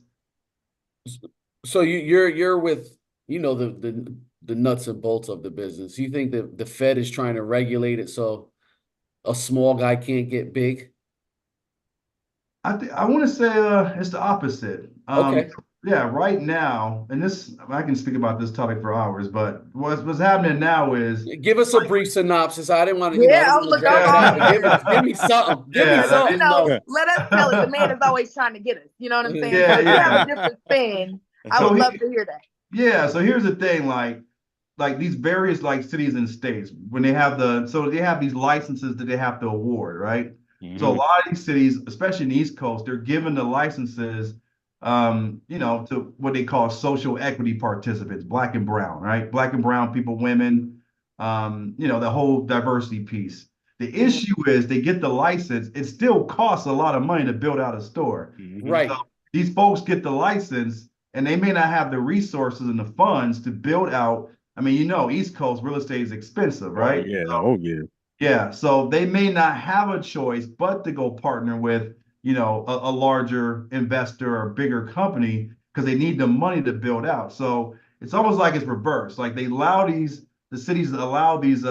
[SPEAKER 4] So you're with, the nuts and bolts of the business. You think that the Fed is trying to regulate it so a small guy can't get big?
[SPEAKER 6] I want to say it's the opposite.
[SPEAKER 4] Okay.
[SPEAKER 6] Yeah, right now, and I can speak about this topic for hours, but what's happening now is
[SPEAKER 4] Give us a brief synopsis. I didn't want to,
[SPEAKER 5] Yeah,
[SPEAKER 4] I
[SPEAKER 5] oh,
[SPEAKER 4] didn't
[SPEAKER 5] look,
[SPEAKER 4] want to
[SPEAKER 5] I'm
[SPEAKER 4] drag it
[SPEAKER 5] all
[SPEAKER 4] out. Give me something. Give me
[SPEAKER 6] Yeah,
[SPEAKER 4] something.
[SPEAKER 5] let us tell it. The man is always trying to get us. You know what I'm saying?
[SPEAKER 6] Yeah,
[SPEAKER 5] So if you have
[SPEAKER 6] yeah.
[SPEAKER 5] a different spin, I
[SPEAKER 6] So
[SPEAKER 5] would
[SPEAKER 6] he-
[SPEAKER 5] love to hear that.
[SPEAKER 6] Yeah, so here's the thing, like these various like cities and states, when they have they have these licenses that they have to award, right? So a
[SPEAKER 3] Mhm.
[SPEAKER 6] lot of these cities, especially in the East Coast, they're given the licenses, to what they call social equity participants, black and brown, right? Black and brown people, women, the whole diversity piece. The issue is they get the license, it still costs a lot of money to build out a store.
[SPEAKER 3] Mhm.
[SPEAKER 4] Right.
[SPEAKER 6] So these folks get the license and they may not have the resources and the funds to build out. I mean, East Coast real estate is expensive, right?
[SPEAKER 3] Yeah. Oh yeah.
[SPEAKER 6] Yeah, so they may not have a choice but to go partner with, a larger investor or bigger company because they need the money to build out. So it's almost like it's reversed. Like the cities allow these,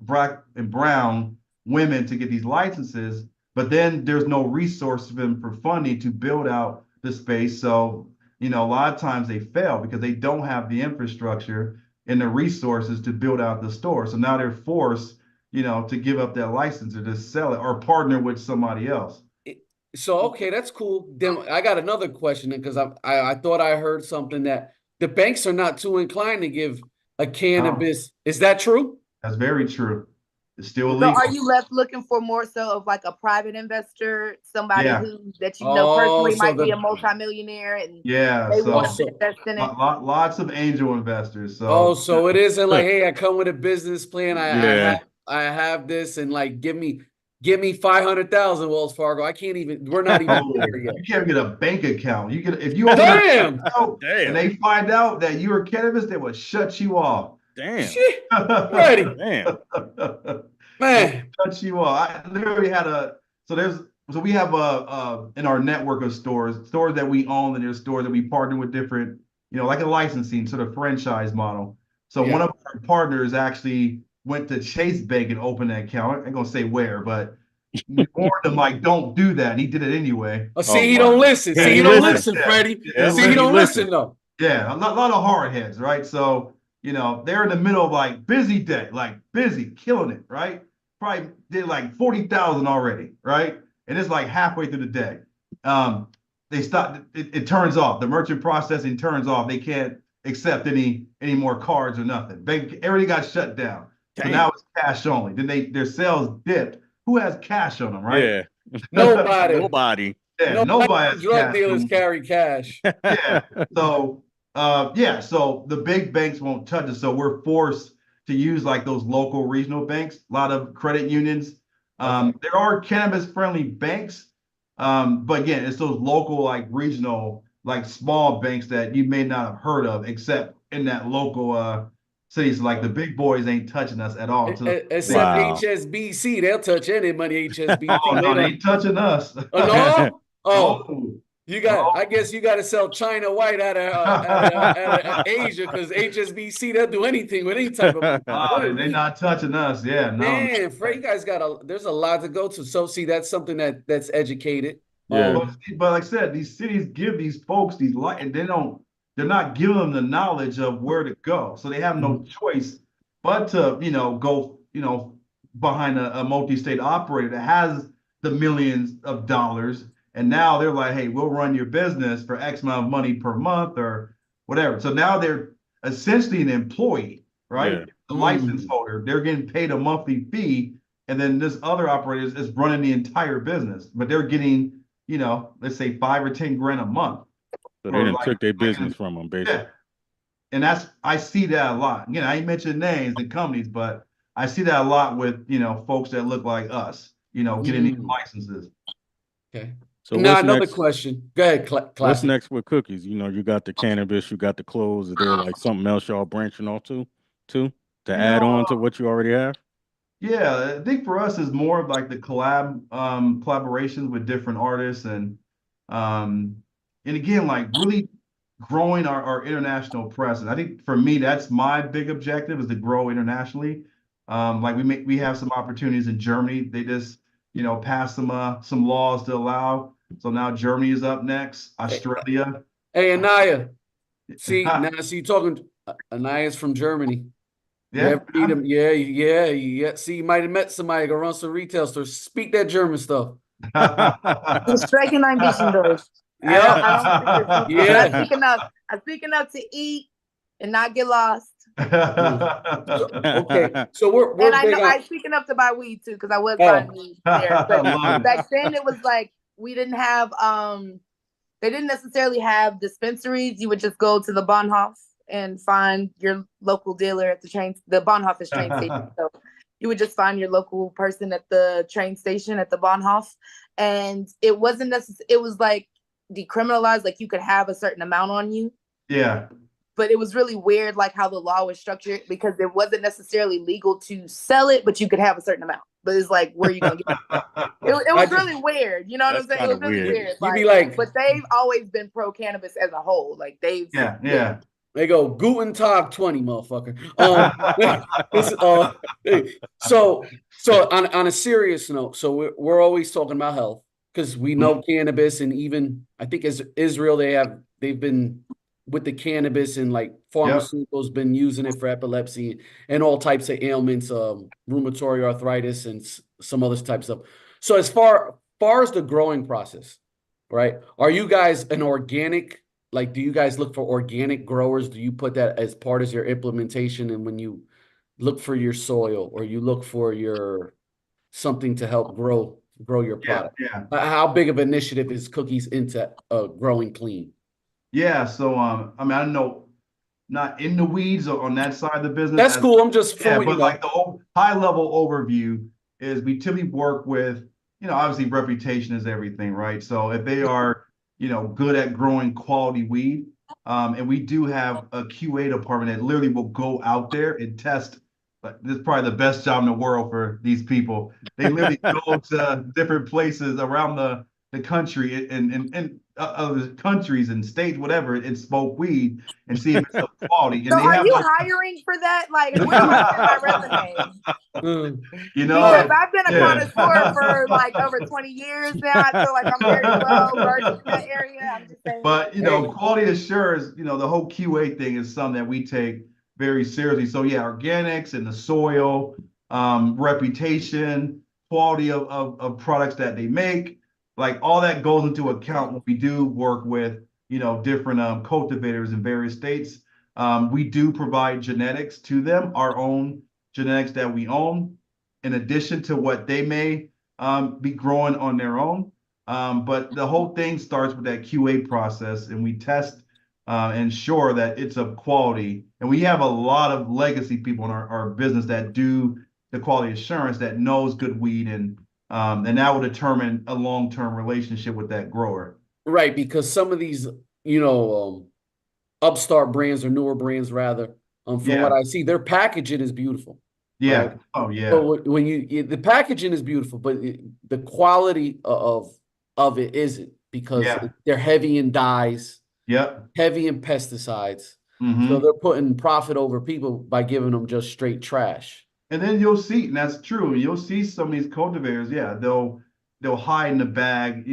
[SPEAKER 6] black and brown women to get these licenses, but then there's no resource for them for funding to build out the space. So, a lot of times they fail because they don't have the infrastructure and the resources to build out the store. So now they're forced to give up that license or to sell it or partner with somebody else.
[SPEAKER 4] So, okay, that's cool. Then I got another question because I thought I heard something that the banks are not too inclined to give a cannabis. Is that true?
[SPEAKER 6] That's very true. It's still
[SPEAKER 5] So
[SPEAKER 6] illegal.
[SPEAKER 5] are you left looking for more so of like a private investor, somebody
[SPEAKER 6] Yeah.
[SPEAKER 5] that you know personally
[SPEAKER 4] so
[SPEAKER 5] might be
[SPEAKER 4] the-
[SPEAKER 5] a multimillionaire and
[SPEAKER 6] Yeah,
[SPEAKER 5] they want
[SPEAKER 6] so
[SPEAKER 5] to invest in it?
[SPEAKER 6] lots of angel investors.
[SPEAKER 4] Oh,
[SPEAKER 6] So
[SPEAKER 4] so it isn't like, hey, I come with a business plan.
[SPEAKER 3] Yeah.
[SPEAKER 4] I have this, and like, give me 500,000, Wells Fargo. I can't even. We're not even there yet.
[SPEAKER 6] you can't get a bank account. If you open a
[SPEAKER 4] Damn.
[SPEAKER 6] bank account
[SPEAKER 3] Damn.
[SPEAKER 6] and they find out that you are cannabis, they will shut you off.
[SPEAKER 3] Damn.
[SPEAKER 4] Shit, Freddy,
[SPEAKER 3] Damn.
[SPEAKER 4] man.
[SPEAKER 6] Shut you off. I literally had so we have in our network of stores that we own, and there's stores that we partner with different, like a licensing sort of franchise model. So
[SPEAKER 4] Yeah.
[SPEAKER 6] one of our partners actually went to Chase Bank and opened an account. I ain't gonna say where, but we warned him like, don't do that. And he did it anyway.
[SPEAKER 4] Oh, see,
[SPEAKER 3] Oh,
[SPEAKER 4] he
[SPEAKER 3] wow.
[SPEAKER 4] don't listen.
[SPEAKER 3] Yeah,
[SPEAKER 4] See,
[SPEAKER 3] he
[SPEAKER 4] he don't
[SPEAKER 3] listen.
[SPEAKER 4] listen, Freddie.
[SPEAKER 6] Yeah,
[SPEAKER 4] See, he don't listen though.
[SPEAKER 6] Yeah, a lot of hard heads, right? So, they're in the middle of like busy day, like busy, killing it, right? Probably did like 40,000 already, right? And it's like halfway through the day. They stop, it turns off. The merchant processing turns off. They can't accept any more cards or nothing. Everything got shut down. So
[SPEAKER 3] Damn.
[SPEAKER 6] now it's cash only. Then their sales dipped. Who has cash on them, right?
[SPEAKER 3] Yeah.
[SPEAKER 4] Nobody.
[SPEAKER 3] Nobody.
[SPEAKER 6] Yeah, nobody has
[SPEAKER 4] Drug
[SPEAKER 6] cash
[SPEAKER 4] dealers
[SPEAKER 6] on them.
[SPEAKER 4] carry cash.
[SPEAKER 6] Yeah. So so the big banks won't touch us. So we're forced to use like those local regional banks, a lot of credit unions. There are cannabis friendly banks. But again, it's those local, like regional, like small banks that you may not have heard of, except in that local cities. Like the big boys ain't touching us at all.
[SPEAKER 4] Except
[SPEAKER 3] Wow.
[SPEAKER 4] HSBC, they'll touch any money HSBC.
[SPEAKER 6] Oh no,
[SPEAKER 4] They
[SPEAKER 6] they
[SPEAKER 4] don't-
[SPEAKER 6] ain't touching us.
[SPEAKER 4] Oh, no? Oh,
[SPEAKER 6] Oh,
[SPEAKER 4] you got.
[SPEAKER 6] No.
[SPEAKER 4] I guess you got to sell China White out of Asia because HSBC they'll do anything with any type of.
[SPEAKER 6] they're not touching us. Yeah, no.
[SPEAKER 4] Man, Fred, you guys there's a lot to go to. So see, that's something that's educated.
[SPEAKER 3] Yeah.
[SPEAKER 6] But like I said, these cities give these folks these light, and they're not giving them the knowledge of where to go. So they have no choice but to, go, behind a multi-state operator that has the millions of dollars. And now they're like, hey, we'll run your business for X amount of money per month or whatever. So now they're essentially an employee, right?
[SPEAKER 3] Yeah.
[SPEAKER 6] The license holder. They're getting paid a monthly fee. And then this other operator is running the entire business, but they're getting, let's say 5 or 10 grand a month.
[SPEAKER 3] So they done took their business from them, basically.
[SPEAKER 6] Yeah. and I see that a lot. Again, I ain't mentioned names and companies, but I see that a lot with, folks that look like us, getting these licenses.
[SPEAKER 4] Okay.
[SPEAKER 3] So
[SPEAKER 4] Now
[SPEAKER 3] what's
[SPEAKER 4] another
[SPEAKER 3] next?
[SPEAKER 4] question. Go ahead,
[SPEAKER 3] What's
[SPEAKER 4] Classic.
[SPEAKER 3] next with cookies? You got the cannabis, you got the clothes. Is there like something else y'all branching off to
[SPEAKER 6] You
[SPEAKER 3] add
[SPEAKER 6] know,
[SPEAKER 3] on to what you already have?
[SPEAKER 6] Yeah, I think for us is more of like the collaborations with different artists um and again like really growing our international presence. I think for me that's my big objective is to grow internationally. Like we have some opportunities in Germany. They just passed some laws to allow. So now Germany is up next, Australia.
[SPEAKER 4] Hey, ANAYA. See, now see you talking. ANAYA's from Germany. You
[SPEAKER 6] Yeah,
[SPEAKER 4] ever meet him? Yeah. See, you might have met somebody go run some retail stores. Speak that German stuff.
[SPEAKER 5] I'm striking ein bisschen durch.
[SPEAKER 4] Yeah.
[SPEAKER 5] I don't speak it. But
[SPEAKER 4] Yeah.
[SPEAKER 5] I speak enough. I speak enough to eat and not get lost.
[SPEAKER 4] Okay, so we're
[SPEAKER 5] And I
[SPEAKER 4] big
[SPEAKER 5] know
[SPEAKER 4] on.
[SPEAKER 5] I speak enough to buy weed too, because I was buying weed there. But back then it was like we didn't have they didn't necessarily have dispensaries. You would just go to the Bahnhof and find your local dealer at the Bahnhof is train station. So you would just find your local person at the train station at the Bahnhof. And it wasn't necessarily, it was like decriminalized, like you could have a certain amount on you.
[SPEAKER 6] Yeah.
[SPEAKER 5] But it was really weird, like how the law was structured, because it wasn't necessarily legal to sell it, but you could have a certain amount. But it's like, where are you gonna get it? It was really weird. You know what I'm saying? It was really weird.
[SPEAKER 4] You be like,
[SPEAKER 5] but they've always been pro cannabis as a whole. Like
[SPEAKER 6] yeah.
[SPEAKER 4] They go Guten Tag 20, motherfucker. So on a serious note, so we're always talking about health because we know cannabis, and even I think as Israel they've been with the cannabis and like pharmaceuticals been using it for epilepsy and all types of ailments, rheumatoid arthritis and some other types of. So as far as the growing process, right? Are you guys an organic? Like, do you guys look for organic growers? Do you put that as part of your implementation? And when you look for your soil or you look for your something to help grow your product?
[SPEAKER 6] Yeah.
[SPEAKER 4] How big of an initiative is Cookies into growing clean?
[SPEAKER 6] Yeah. So, I mean, I don't know, not in the weeds on that side of the business.
[SPEAKER 4] That's cool. I'm just
[SPEAKER 6] but like the high level overview is we typically work with, obviously reputation is everything, right? So if they are, good at growing quality weed, and we do have a QA department that literally will go out there and test. But this is probably the best job in the world for these people. They literally go to different places around the country and other countries and states, whatever, and smoke weed and see if it's of quality.
[SPEAKER 5] So are you hiring for that? Like, where do I send my resume? Because I've been a connoisseur for like over 20 years now. I feel like I'm very well versed in that area. I'm just saying.
[SPEAKER 6] But quality assurance, the whole QA thing is something that we take very seriously. So yeah, organics and the soil, reputation, quality of products that they make. Like all that goes into account when we do work with, different cultivators in various states. We do provide genetics to them, our own genetics that we own, in addition to what they may be growing on their own. But the whole thing starts with that QA process, and we test ensure that it's of quality. And we have a lot of legacy people in our business that do the quality assurance that knows good weed and that will determine a long-term relationship with that grower.
[SPEAKER 4] Right, because some of these, upstart brands or newer brands rather, from what I see, their packaging is beautiful.
[SPEAKER 6] Yeah.
[SPEAKER 4] Right?
[SPEAKER 6] Oh yeah.
[SPEAKER 4] But when the packaging is beautiful, but the quality of it isn't, because they're heavy in dyes.
[SPEAKER 6] Yep.
[SPEAKER 4] Heavy in pesticides. So they're putting profit over people by giving them just straight trash.
[SPEAKER 6] And then you'll see, and that's true. You'll see some of these cultivators, they'll hide in the bag,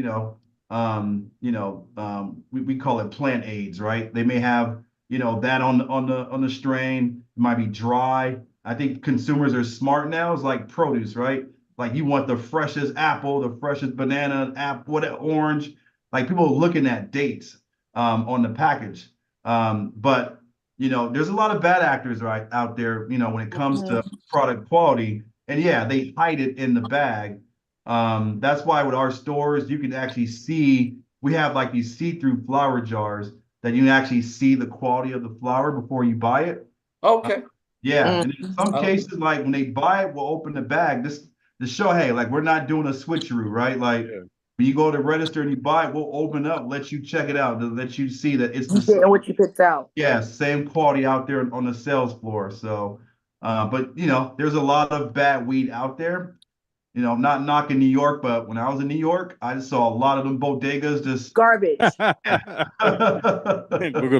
[SPEAKER 6] we call it plant aids, right? They may have, that on the strain. It might be dry. I think consumers are smart now. It's like produce, right? Like you want the freshest apple, the freshest banana, orange. Like people are looking at dates on the package. But there's a lot of bad actors right out there, when it comes to product quality. And they hide it in the bag. That's why with our stores, you can actually see, we have like these see-through flower jars that you actually see the quality of the flower before you buy it.
[SPEAKER 4] Okay.
[SPEAKER 6] Yeah, and in some
[SPEAKER 4] Oh.
[SPEAKER 6] cases, like when they buy it, we'll open the bag just to show, hey, like we're not doing a switcheroo, right? Like when you go to register and you buy it, we'll open up, let you check it out, to let you see that it's the
[SPEAKER 5] getting what you picked out.
[SPEAKER 6] yeah, same quality out there on the sales floor. So, but you know, there's a lot of bad weed out there. You know, I'm not knocking New York, but when I was in New York, I just saw a lot of them bodegas just
[SPEAKER 5] Garbage.
[SPEAKER 3] Because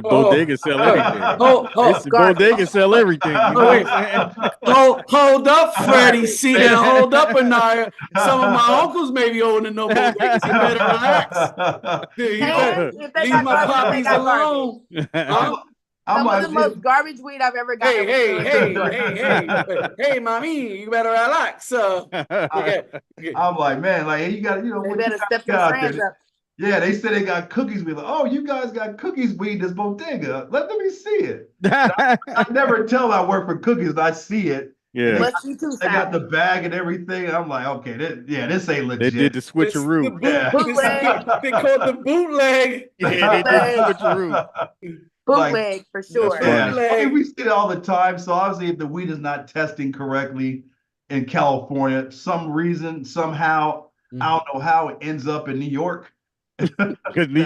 [SPEAKER 3] bodega sell everything. It's
[SPEAKER 5] garbage.
[SPEAKER 3] bodega sell everything. You know
[SPEAKER 4] wait.
[SPEAKER 3] what I'm saying?
[SPEAKER 4] Hold up, Freddie. See now, hold up, Anaya. Some of my uncles may be owning no bodegas. You better relax. You better
[SPEAKER 5] If they
[SPEAKER 4] leave
[SPEAKER 5] got
[SPEAKER 4] my
[SPEAKER 5] garbage, they
[SPEAKER 4] poppies
[SPEAKER 5] got
[SPEAKER 4] alone.
[SPEAKER 5] Some
[SPEAKER 6] I'm
[SPEAKER 5] of the
[SPEAKER 6] like,
[SPEAKER 5] most garbage weed I've ever gotten.
[SPEAKER 4] Hey, mommy, you better relax.
[SPEAKER 6] I'm like, man, like, hey, you got, you know,
[SPEAKER 5] They
[SPEAKER 6] what
[SPEAKER 5] better
[SPEAKER 6] you
[SPEAKER 5] step
[SPEAKER 6] got
[SPEAKER 5] their
[SPEAKER 6] out
[SPEAKER 5] friends
[SPEAKER 6] there?
[SPEAKER 5] up.
[SPEAKER 6] Yeah, they said they got cookies. We like, oh, you guys got cookies weed this bodega. Let me see it. I never tell I work for cookies. I see it.
[SPEAKER 3] Yeah.
[SPEAKER 5] Must be too
[SPEAKER 6] They got the
[SPEAKER 5] sound.
[SPEAKER 6] bag and everything. And I'm like, okay, this ain't legit.
[SPEAKER 3] They did the switcheroo.
[SPEAKER 4] They called the bootleg.
[SPEAKER 3] Yeah, they did the switcheroo.
[SPEAKER 5] Bootleg for sure.
[SPEAKER 6] Yeah,
[SPEAKER 4] Bootleg.
[SPEAKER 6] I mean, we see it all the time. So obviously, if the weed is not testing correctly in California, some reason, somehow, I don't know how it ends up in New York.
[SPEAKER 3] Because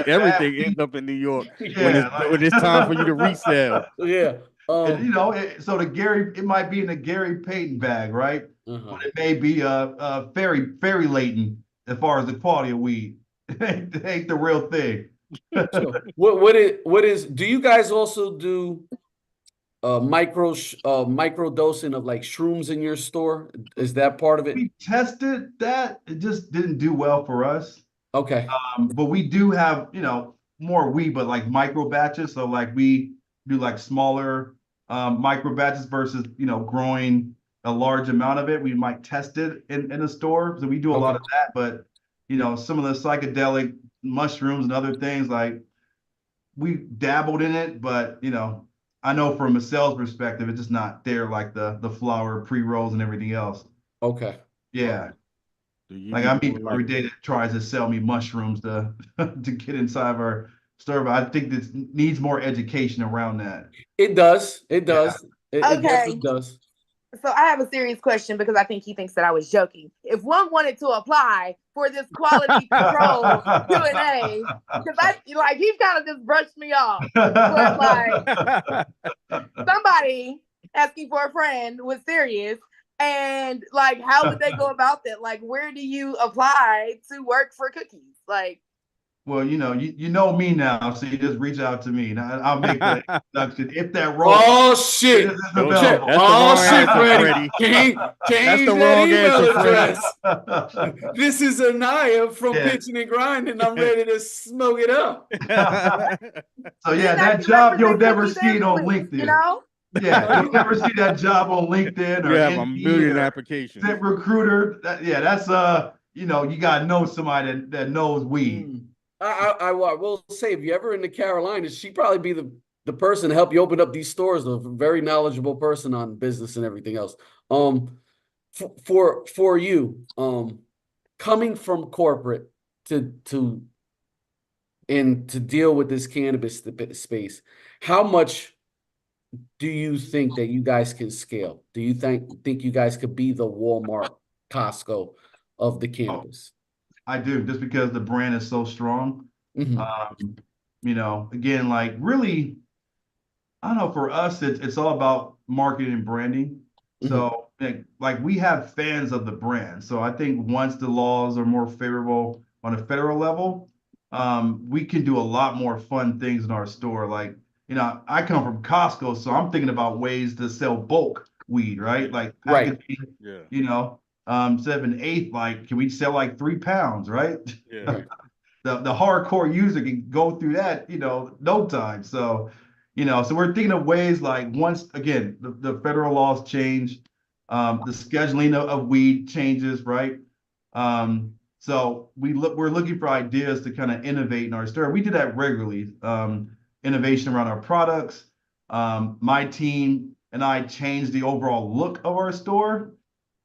[SPEAKER 3] everything ends up in New York when it's time for you to resell.
[SPEAKER 4] Yeah.
[SPEAKER 6] And, you know, so it might be in the Gary Payton bag, right? But it may be very latent as far as the quality of weed. It ain't the real thing.
[SPEAKER 4] So what is do you guys also do micro dosing of like shrooms in your store? Is that part of it?
[SPEAKER 6] We tested that. It just didn't do well for us.
[SPEAKER 4] Okay.
[SPEAKER 6] But we do have, you know, more weed, but like micro batches. So like we do like smaller micro batches versus, you know, growing a large amount of it. We might test it in a store. So we do a lot of that. But, you know, some of the psychedelic mushrooms and other things, like we dabbled in it, but, you know, I know from a sales perspective, it's just not there like the flower, pre-rolls and everything else.
[SPEAKER 4] Okay.
[SPEAKER 6] Yeah. Like I meet people every day that tries to sell me mushrooms to get inside of our store, but I think this needs more education around that.
[SPEAKER 4] It does. It does.
[SPEAKER 5] Yeah.
[SPEAKER 4] It definitely does.
[SPEAKER 5] So I have a serious question because I think he thinks that I was joking. If one wanted to apply for this quality control Q&A, because he's kind of just brushed me off. But like somebody asking for a friend was serious. And like, how would they go about that? Like, where do you apply to work for cookies? Like,
[SPEAKER 6] well, you know me now, so you just reach out to me. Now I'll make the introduction if that role.
[SPEAKER 4] Oh shit! Freddie. Change that email address. This is Anaya from Pitching and Grinding. I'm ready to smoke it up.
[SPEAKER 6] So yeah, that job you'll never see it on LinkedIn.
[SPEAKER 5] You know?
[SPEAKER 6] Yeah, you'll never see that job on LinkedIn or
[SPEAKER 3] you have a million applications.
[SPEAKER 6] ZipRecruiter. That's you know, you gotta know somebody that knows weed.
[SPEAKER 4] I will say, if you're ever in the Carolinas, she'd probably be the person to help you open up these stores. A very knowledgeable person on business and everything else. For you, coming from corporate to deal with this cannabis space, how much do you think that you guys can scale? Do you think you guys could be the Walmart, Costco of the cannabis?
[SPEAKER 6] I do, just because the brand is so strong. You know, again, like really, I don't know, for us, it's all about marketing and branding. So like we have fans of the brand. So I think once the laws are more favorable on a federal level, we can do a lot more fun things in our store. Like, you know, I come from Costco, so I'm thinking about ways to sell bulk weed, right? Like packaging, you know. 7/8, like, can we sell like 3 pounds, right?
[SPEAKER 3] Yeah.
[SPEAKER 6] The hardcore user can go through that, you know, no time. So, you know, so we're thinking of ways like once again, the federal laws change, the scheduling of weed changes, right? So we're looking for ideas to kind of innovate in our store. We do that regularly. Innovation around our products. My team and I changed the overall look of our store.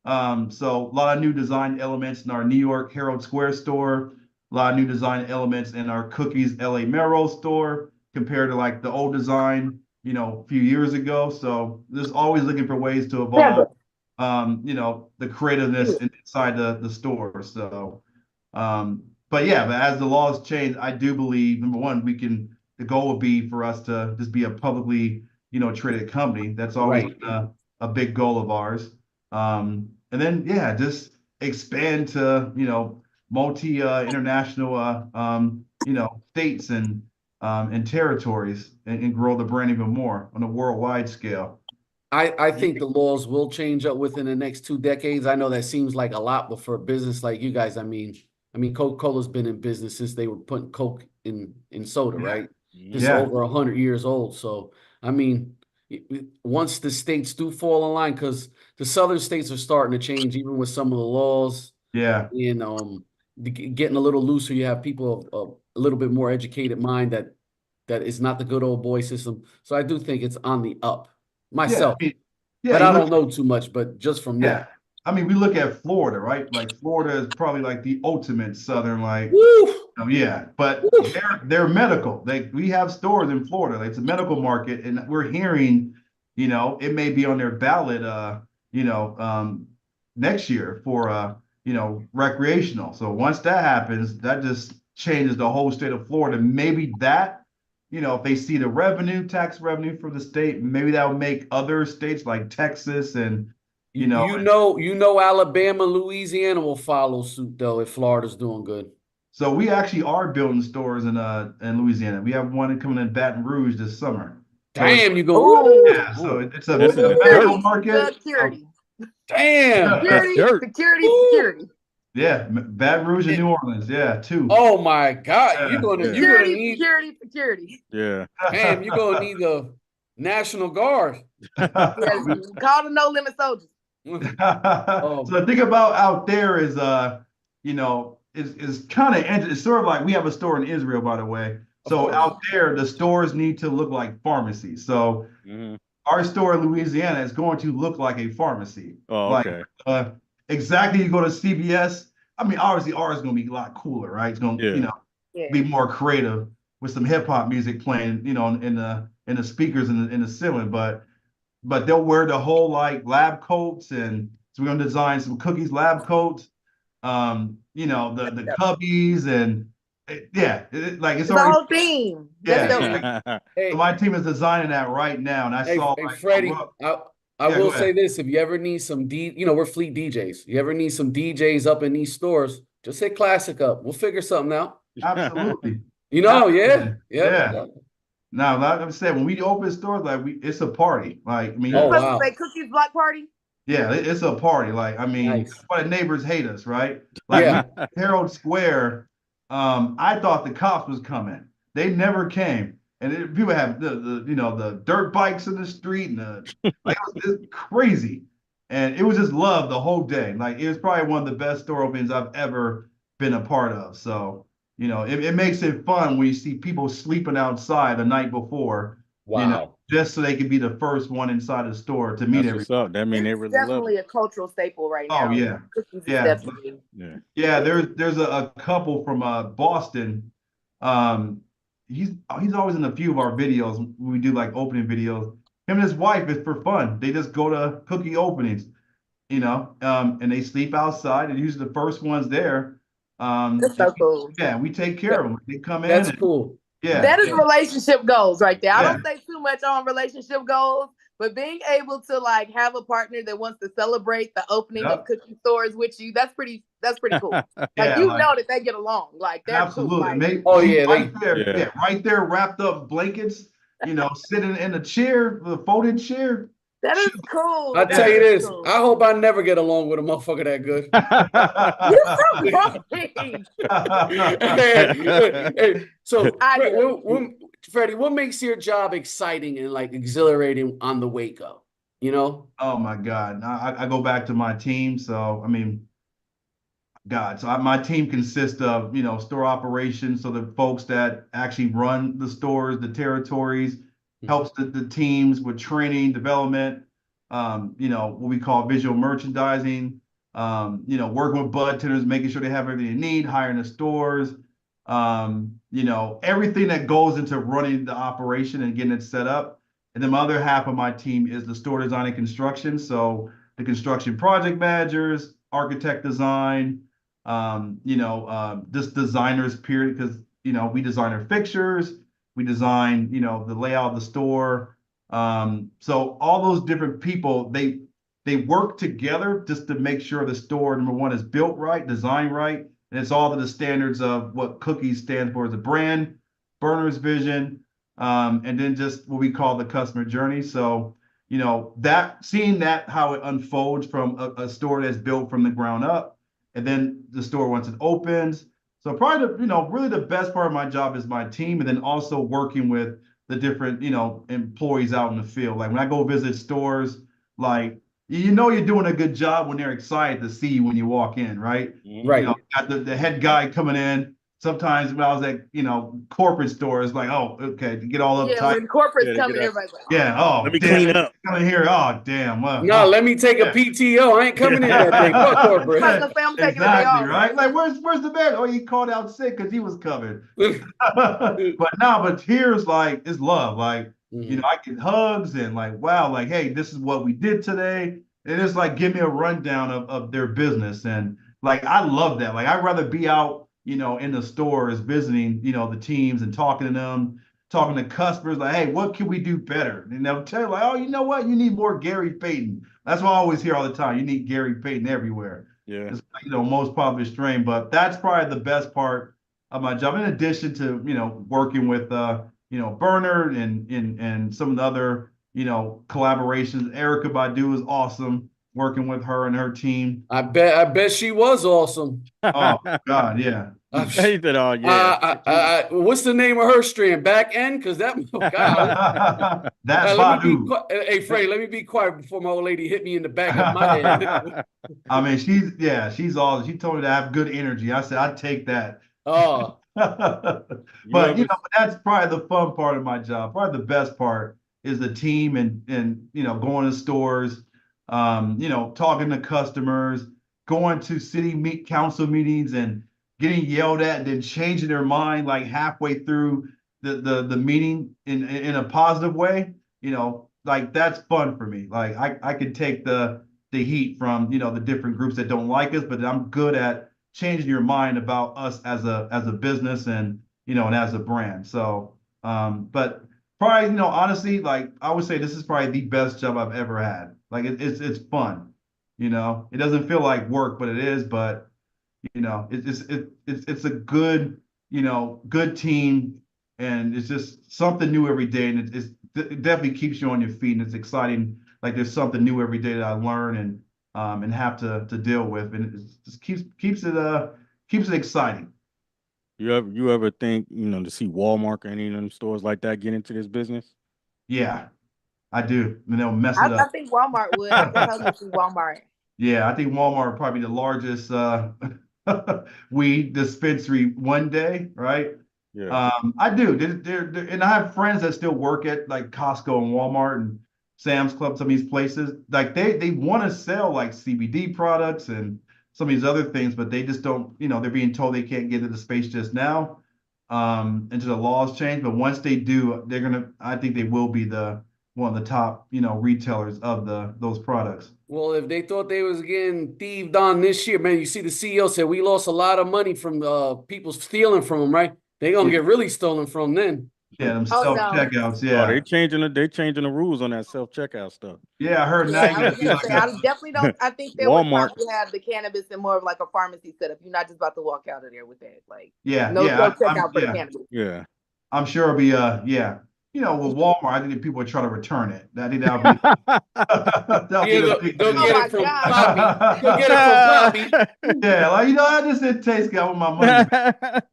[SPEAKER 6] So a lot of new design elements in our New York Herald Square store, a lot of new design elements in our Cookies LA Melrose store, compared to like the old design, a few years ago. So there's always looking for ways to evolve, the creativeness inside the store. So, but as the laws change, I do believe, number one, the goal would be for us to just be a publicly, traded company. That's always been a big goal of ours. And then, just expand to, international, states and territories and grow the brand even more on a worldwide scale.
[SPEAKER 4] I think the laws will change up within the next 2 decades. I know that seems like a lot, but for a business like you guys, I mean, Coca-Cola's been in business since they were putting Coke in soda, right? This is over 100 years old. So, I mean, once the states do fall in line, because the southern states are starting to change, even with some of the laws.
[SPEAKER 6] Yeah.
[SPEAKER 4] And getting a little looser, you have people of a little bit more educated mind that is not the good old boy system. So I do think it's on the up myself. But I don't know too much, but just from that.
[SPEAKER 6] I mean, we look at Florida, right? Like Florida is probably like the ultimate southern, like, but they're medical. We have stores in Florida. Like, it's a medical market, and we're hearing, it may be on their ballot, next year for recreational. So once that happens, that just changes the whole state of Florida. Maybe that, if they see the tax revenue from the state, maybe that will make other states like Texas and
[SPEAKER 4] Alabama, Louisiana will follow suit though if Florida's doing good.
[SPEAKER 6] So we actually are building stores in Louisiana. We have one coming in Baton Rouge this summer.
[SPEAKER 4] Damn, you go.
[SPEAKER 6] Yeah, so it's a medical market.
[SPEAKER 5] Security.
[SPEAKER 4] Damn.
[SPEAKER 5] Security.
[SPEAKER 6] Yeah, Baton Rouge and New Orleans. Yeah, two.
[SPEAKER 4] Oh my God, you're gonna need
[SPEAKER 5] security.
[SPEAKER 3] Yeah.
[SPEAKER 4] Damn, you're gonna need the National Guard.
[SPEAKER 5] Call the No Limit Soldiers.
[SPEAKER 6] So the thing about out there is, is kind of, it's sort of like we have a store in Israel, by the way. So out there, the stores need to look like pharmacies. So our store in Louisiana is going to look like a pharmacy.
[SPEAKER 3] Oh, okay.
[SPEAKER 6] Like, exactly, you go to CVS. I mean, obviously ours is going to be a lot cooler, right? It's going to, be more creative with some hip hop music playing, in the speakers in the ceiling. But they'll wear the whole like lab coats, and so we're going to design some cookies lab coats. The cubbies and it's
[SPEAKER 5] the whole theme.
[SPEAKER 6] Yeah. So my team is designing that right now, and I saw.
[SPEAKER 4] Hey, Freddie, I will say this: if you ever need some we're fleet DJs. You ever need some DJs up in these stores? Just hit Classic up. We'll figure something out.
[SPEAKER 6] Absolutely.
[SPEAKER 4] Yeah.
[SPEAKER 6] Now, like I said, when we open stores, like it's a party. Like, I mean,
[SPEAKER 5] say cookies block party.
[SPEAKER 6] Yeah, it's a party. Like, I mean,
[SPEAKER 4] nice.
[SPEAKER 6] Why the neighbors hate us, right? Like Herald Square. I thought the cops was coming. They never came, and people have the dirt bikes in the street, and it was crazy, and it was just love the whole day. Like, it was probably one of the best store openings I've ever been a part of. So it makes it fun when you see people sleeping outside the night before.
[SPEAKER 4] Wow.
[SPEAKER 6] Just so they can be the first one inside the store to meet everyone.
[SPEAKER 3] That mean they really
[SPEAKER 5] definitely a cultural staple right now.
[SPEAKER 6] Oh yeah. There's a couple from Boston. He's always in a few of our videos. We do like opening videos. Him and his wife, is for fun. They just go to cookie openings, and they sleep outside, and usually the first ones there.
[SPEAKER 5] That's so cool.
[SPEAKER 6] Yeah, we take care of them. They come in.
[SPEAKER 4] That's cool.
[SPEAKER 6] Yeah,
[SPEAKER 5] that is relationship goals right there. I don't say too much on relationship goals, but being able to like have a partner that wants to celebrate the opening of cookie stores with you, that's pretty cool. Like know that they get along. Like they're
[SPEAKER 6] absolutely.
[SPEAKER 5] Cool.
[SPEAKER 6] Like, right there, wrapped up blankets, sitting in a chair, the folded chair.
[SPEAKER 5] That is cool.
[SPEAKER 4] I'll tell you this. Cool. I hope I never get along with a motherfucker that good. So, Freddie, what makes your job exciting and like exhilarating on the wake up?
[SPEAKER 6] Oh my God. I go back to my team. So, I mean, my team consists of, store operations. So the folks that actually run the stores, the territories, helps the teams with training, development, what we call visual merchandising, working with bud tenders, making sure they have everything they need, hiring the stores, you know, everything that goes into running the operation and getting it set up. And then my other half of my team is the store design and construction. So the construction project managers, architect design, you know, just designers, period, because, you know, we design our fixtures, we design, you know, the layout of the store. So all those different people, they work together just to make sure the store, number one, is built right, designed right, and it's all to the standards of what Cookies stands for as a brand, Burner's vision, and then just what we call the customer journey. So, you know, that seeing that how it unfolds from a store that's built from the ground up, and then the store once it opens. So probably the, you know, really the best part of my job is my team, and then also working with the different, you know, employees out in the field. Like when I go visit stores, like, you know, you're doing a good job when they're excited to see you when you walk in, right?
[SPEAKER 4] Right.
[SPEAKER 6] You know, got the head guy coming in. Sometimes when I was at, you know, corporate stores, like, oh, okay, to get all
[SPEAKER 5] Yeah,
[SPEAKER 6] uptight.
[SPEAKER 5] when corporate's
[SPEAKER 3] Yeah,
[SPEAKER 5] coming,
[SPEAKER 3] get up.
[SPEAKER 5] everybody's like,
[SPEAKER 6] Yeah, oh,
[SPEAKER 3] Let me
[SPEAKER 6] damn,
[SPEAKER 3] clean up.
[SPEAKER 6] coming here. Oh, damn.
[SPEAKER 4] No, let me take a
[SPEAKER 6] Yeah.
[SPEAKER 4] PTO. I ain't coming in that day. Fuck corporate.
[SPEAKER 5] I'm gonna say I'm taking a day
[SPEAKER 6] Exactly,
[SPEAKER 5] off.
[SPEAKER 6] right? Like, where's the man? Oh, he called out sick because he was covered. But here's like, it's love. Like, you know, I get hugs and like, wow, like, hey, this is what we did today. And it's like, give me a rundown of their business. And like, I love that. Like, I'd rather be out, you know, in the stores visiting, you know, the teams and talking to them, talking to customers, like, hey, what can we do better? And they'll tell you, like, oh, you know what? You need more Gary Payton. That's what I always hear all the time. You need Gary Payton everywhere.
[SPEAKER 3] Yeah.
[SPEAKER 6] It's, you know, most popular strain. But that's probably the best part of my job, in addition to, you know, working with you know, Bernard and some of the other, you know, collaborations. Erica Badu is awesome, working with her and her team.
[SPEAKER 4] I bet she was awesome.
[SPEAKER 6] Oh God, yeah.
[SPEAKER 3] He said, oh yeah.
[SPEAKER 4] What's the name of her strand? Back end? Because that God.
[SPEAKER 6] That's
[SPEAKER 4] let me be
[SPEAKER 6] Badu.
[SPEAKER 4] hey, Freddy, let me be quiet before my old lady hit me in the back of my head.
[SPEAKER 6] I mean, she's all. She told me to have good energy. I said, I'd take that.
[SPEAKER 4] Oh,
[SPEAKER 6] But you know, that's probably the fun part of my job. Probably the best part is the team and you know, going to stores, you know, talking to customers, going to city council meetings and getting yelled at and then changing their mind like halfway through the meeting in a positive way. You know, like that's fun for me. Like I could take the heat from, you know, the different groups that don't like us, but I'm good at changing your mind about us as a business and, you know, and as a brand. So, but probably, you know, honestly, like I would say this is probably the best job I've ever had. Like it's fun, you know, it doesn't feel like work, but it is. But, you know, it's a good, you know, good team, and it's just something new every day. And it definitely keeps you on your feet, and it's exciting. Like there's something new every day that I learn and have to deal with, and it just keeps it exciting.
[SPEAKER 3] You ever think, you know, to see Walmart or any of them stores like that get into this business?
[SPEAKER 6] Yeah, I do. And they'll mess it
[SPEAKER 5] I
[SPEAKER 6] up.
[SPEAKER 5] think Walmart would. I can totally see Walmart.
[SPEAKER 6] Yeah, I think Walmart would probably be the largest weed dispensary one day, right?
[SPEAKER 3] Yeah.
[SPEAKER 6] I do. And I have friends that still work at like Costco and Walmart and Sam's Club, some of these places. Like they want to sell like CBD products and some of these other things, but they just don't, you know, they're being told they can't get into the space just now, until the laws change. But once they do, I think they will be one of the top, you know, retailers of those products.
[SPEAKER 4] well, if they thought they was getting thieved on this year, man, you see the CEO said we lost a lot of money from people stealing from them, right? They gonna get really stolen from then.
[SPEAKER 6] Yeah, them
[SPEAKER 5] Oh, no.
[SPEAKER 6] self-checkouts.
[SPEAKER 3] Oh,
[SPEAKER 6] Yeah.
[SPEAKER 3] they changing the rules on that self-checkout stuff.
[SPEAKER 6] Yeah, I heard
[SPEAKER 5] Yeah,
[SPEAKER 6] now
[SPEAKER 5] I
[SPEAKER 6] you
[SPEAKER 5] was
[SPEAKER 6] gotta be
[SPEAKER 5] gonna
[SPEAKER 6] like
[SPEAKER 5] say, I definitely don't. I think they would
[SPEAKER 3] Walmart.
[SPEAKER 5] probably have the cannabis in more of like a pharmacy setup. You're not just about to walk out of there with that. Like,
[SPEAKER 6] yeah,
[SPEAKER 5] no
[SPEAKER 6] yeah,
[SPEAKER 5] self checkout for the
[SPEAKER 6] yeah.
[SPEAKER 5] cannabis.
[SPEAKER 3] Yeah.
[SPEAKER 6] I'm sure it'll be yeah. You know, with Walmart, I think that people would try to return it. I think that'll be that'll
[SPEAKER 4] Yeah,
[SPEAKER 6] be the big
[SPEAKER 4] they'll
[SPEAKER 6] thing.
[SPEAKER 4] get
[SPEAKER 5] Oh
[SPEAKER 4] it from
[SPEAKER 5] my
[SPEAKER 4] Poppy. They'll get it from Poppy.
[SPEAKER 6] Yeah, like, you know, I just didn't taste good. I want my money back.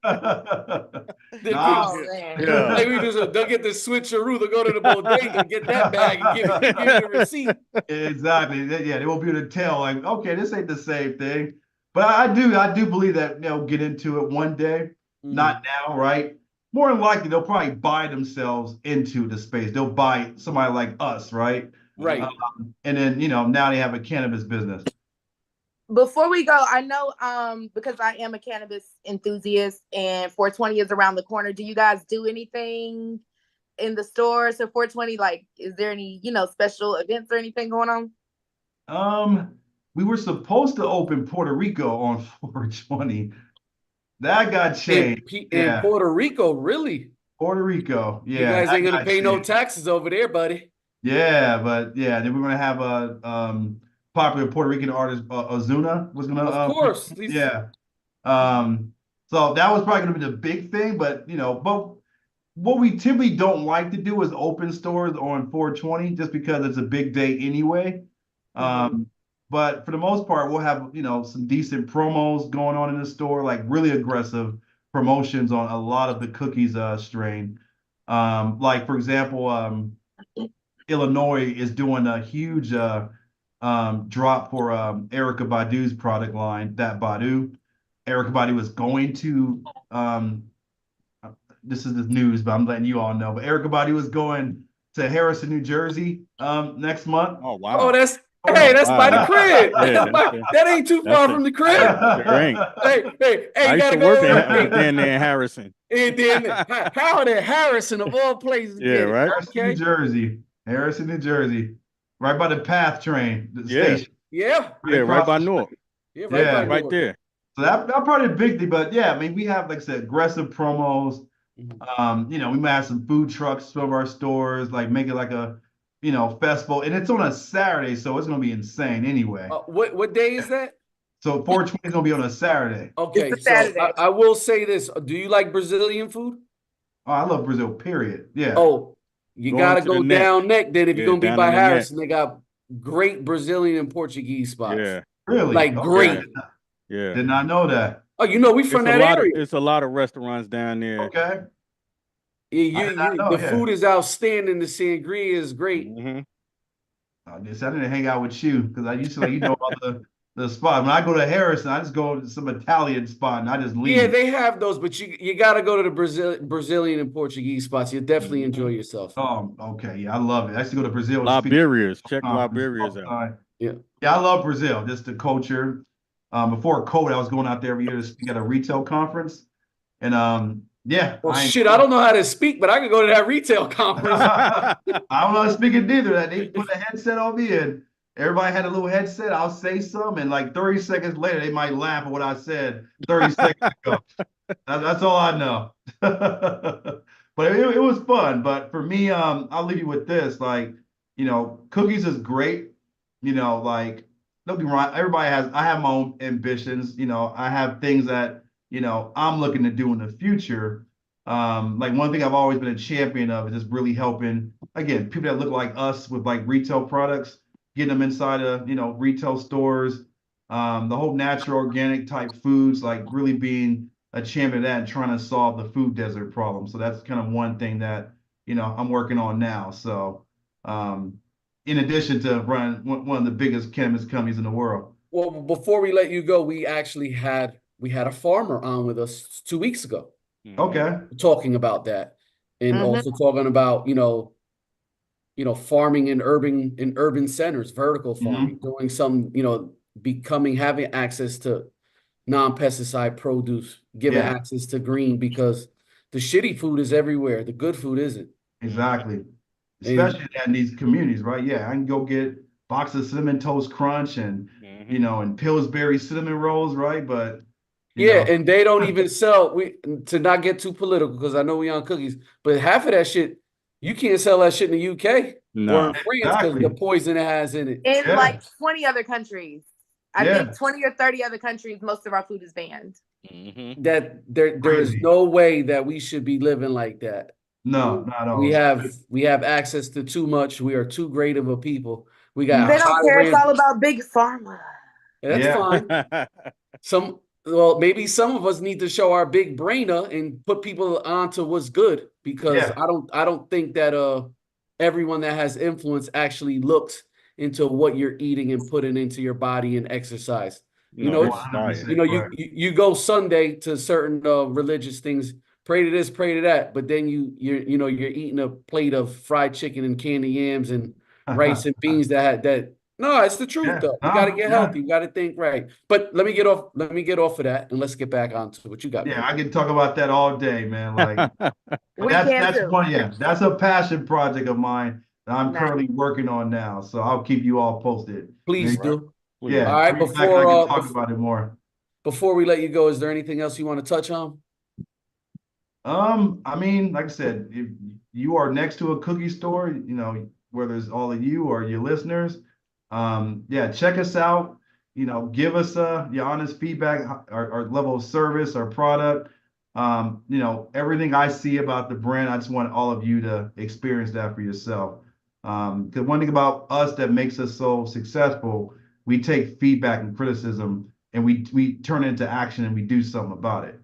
[SPEAKER 6] Nah,
[SPEAKER 5] Oh man.
[SPEAKER 3] Yeah.
[SPEAKER 4] Like they'll get the switcheroo. They'll go to the bodega and get that bag and give you the receipt.
[SPEAKER 6] exactly. Yeah, they won't be able to tell, like, okay, this ain't the same thing. But I do believe that they'll get into it one day. Not now, right? More than likely, they'll probably buy themselves into the space. They'll buy somebody like us, right?
[SPEAKER 4] Right.
[SPEAKER 6] And then, you know, now they have a cannabis business.
[SPEAKER 5] Before we go, I know because I am a cannabis enthusiast and 420 is around the corner. Do you guys do anything in the stores at 420? Like, is there any, special events or anything going on?
[SPEAKER 6] We were supposed to open Puerto Rico on 420. That got changed.
[SPEAKER 4] In Puerto Rico, really?
[SPEAKER 6] Puerto Rico, yeah.
[SPEAKER 4] You guys ain't gonna pay no
[SPEAKER 6] changed.
[SPEAKER 4] taxes over there, buddy.
[SPEAKER 6] Yeah, but yeah, then we're gonna have a popular Puerto Rican artist, Ozuna was gonna.
[SPEAKER 4] Of course.
[SPEAKER 6] Yeah. So that was probably gonna be the big thing, but but what we typically don't like to do is open stores on 420 just because it's a big day anyway. But for the most part, we'll have some decent promos going on in the store, like really aggressive promotions on a lot of the cookies strain. Like for example, Illinois is doing a huge drop for Erykah Badu's product line, that Badu. Erykah Badu was going to this is the news, but I'm letting you all know. But Erykah Badu was going to Harrison, New Jersey next month.
[SPEAKER 3] Oh wow!
[SPEAKER 4] Oh, that's by the crib. That ain't too far from the crib. Hey,
[SPEAKER 3] I
[SPEAKER 4] you
[SPEAKER 3] used
[SPEAKER 4] gotta
[SPEAKER 3] to work
[SPEAKER 4] go
[SPEAKER 3] down there in Harrison.
[SPEAKER 4] Howard at Harrison of all places.
[SPEAKER 3] Yeah, right.
[SPEAKER 6] Harrison, New Jersey. Harrison, New Jersey, right by the PATH train, the station.
[SPEAKER 4] Yeah,
[SPEAKER 3] right by Newark.
[SPEAKER 4] Yeah,
[SPEAKER 3] right there.
[SPEAKER 6] So that probably a big thing, but yeah, I mean, we have, like I said, aggressive promos. We might have some food trucks, some of our stores, like make it like a, festival, and it's on a Saturday, so it's gonna be insane anyway.
[SPEAKER 4] What day is that?
[SPEAKER 6] So 420 is gonna be on a Saturday.
[SPEAKER 4] Okay,
[SPEAKER 5] It's a Saturday.
[SPEAKER 4] so I will say this: do you like Brazilian food?
[SPEAKER 6] Oh, I love Brazil. Period. Yeah.
[SPEAKER 4] Oh, you gotta go down neck then if you're gonna be by Harrison.
[SPEAKER 3] Neck.
[SPEAKER 4] They got great Brazilian and Portuguese spots.
[SPEAKER 3] Yeah,
[SPEAKER 6] really,
[SPEAKER 4] like great.
[SPEAKER 3] Yeah,
[SPEAKER 6] did not know that.
[SPEAKER 4] Oh, we from that area.
[SPEAKER 3] It's a lot of restaurants down there.
[SPEAKER 6] Okay.
[SPEAKER 4] The food is outstanding. The sangria is great.
[SPEAKER 6] I didn't hang out with you because I used to all the spot. When I go to Harrison, I just go to some Italian spot and I just leave.
[SPEAKER 4] Yeah, they have those, but you got to go to the Brazilian and Portuguese spots. You'll definitely enjoy yourself.
[SPEAKER 6] Oh, okay. Yeah, I love it. I used to go to Brazil.
[SPEAKER 3] Liberia's. Check Liberia's out.
[SPEAKER 6] Yeah, I love Brazil. Just the culture. Before COVID, I was going out there every year to speak at a retail conference. And yeah.
[SPEAKER 4] Well, I don't know how to speak, but I could go to that retail conference.
[SPEAKER 6] I don't know how to speak it either. That they put a headset on me and everybody had a little headset. I'll say something, and like 30 seconds later, they might laugh at what I said 30 seconds ago. That's all I know. But it was fun. But for me, I'll leave you with this. Like, cookies is great. Like, don't be wrong. I have my own ambitions. I have things that, I'm looking to do in the future. Like one thing I've always been a champion of is just really helping, again, people that look like us with like retail products, getting them inside of, retail stores, the whole natural organic type foods, like really being a champion of that and trying to solve the food desert problem. So that's kind of one thing that, I'm working on now. So, in addition to running one of the biggest cannabis companies in the world.
[SPEAKER 4] Well, before we let you go, we actually had a farmer on with us 2 weeks ago.
[SPEAKER 6] Okay.
[SPEAKER 4] Talking about that, and also talking about farming in urban centers, vertical farming, doing some having access to non-pesticide produce, giving access to green, because the shitty food is everywhere, the good food isn't.
[SPEAKER 6] Exactly. Especially in these communities, right? Yeah, I can go get box of Cinnamon Toast Crunch and and Pillsbury cinnamon rolls, right? But
[SPEAKER 4] and they don't even sell. To not get too political, because I know we on cookies, but half of that shit you can't sell that shit in the UK or in France because the poison it has in it.
[SPEAKER 5] In like 20 other countries, I think 20 or 30 other countries, most of our food is banned.
[SPEAKER 4] That there is no way that we should be living like that.
[SPEAKER 6] No, not at all.
[SPEAKER 4] We have access to too much. We are too great of a people. We got.
[SPEAKER 5] They don't care. It's all about big pharma.
[SPEAKER 4] That's fine. Maybe some of us need to show our big brain up and put people onto what's good, because I don't think that everyone that has influence actually looks into what you're eating and putting into your body and exercise. You go Sunday to certain religious things. Pray to this, pray to that, but then you're eating a plate of fried chicken and candy yams and rice and beans that No, it's the truth
[SPEAKER 6] Yeah.
[SPEAKER 4] though. You got to get
[SPEAKER 6] Yeah.
[SPEAKER 4] healthy. You got to think right. But let me get off of that and let's get back onto what you got.
[SPEAKER 6] Yeah,
[SPEAKER 4] man.
[SPEAKER 6] I can talk about that all day, man. Like
[SPEAKER 5] We can too.
[SPEAKER 6] one, yeah, that's a passion project of mine that I'm
[SPEAKER 5] Nice.
[SPEAKER 6] currently working on now. So I'll keep you all posted.
[SPEAKER 4] Please
[SPEAKER 6] Maybe-
[SPEAKER 4] do.
[SPEAKER 6] Yeah,
[SPEAKER 4] All right,
[SPEAKER 6] bring it back and I
[SPEAKER 4] before,
[SPEAKER 6] can talk about it more.
[SPEAKER 4] Before we let you go, is there anything else you want to touch on?
[SPEAKER 6] I mean, like I said, if you are next to a cookie store, you know, whether it's all of you or your listeners, yeah, check us out. You know, give us your honest feedback, our level of service, our product. You know, everything I see about the brand, I just want all of you to experience that for yourself. Because one thing about us that makes us so successful, we take feedback and criticism and we turn it into action and we do something about it.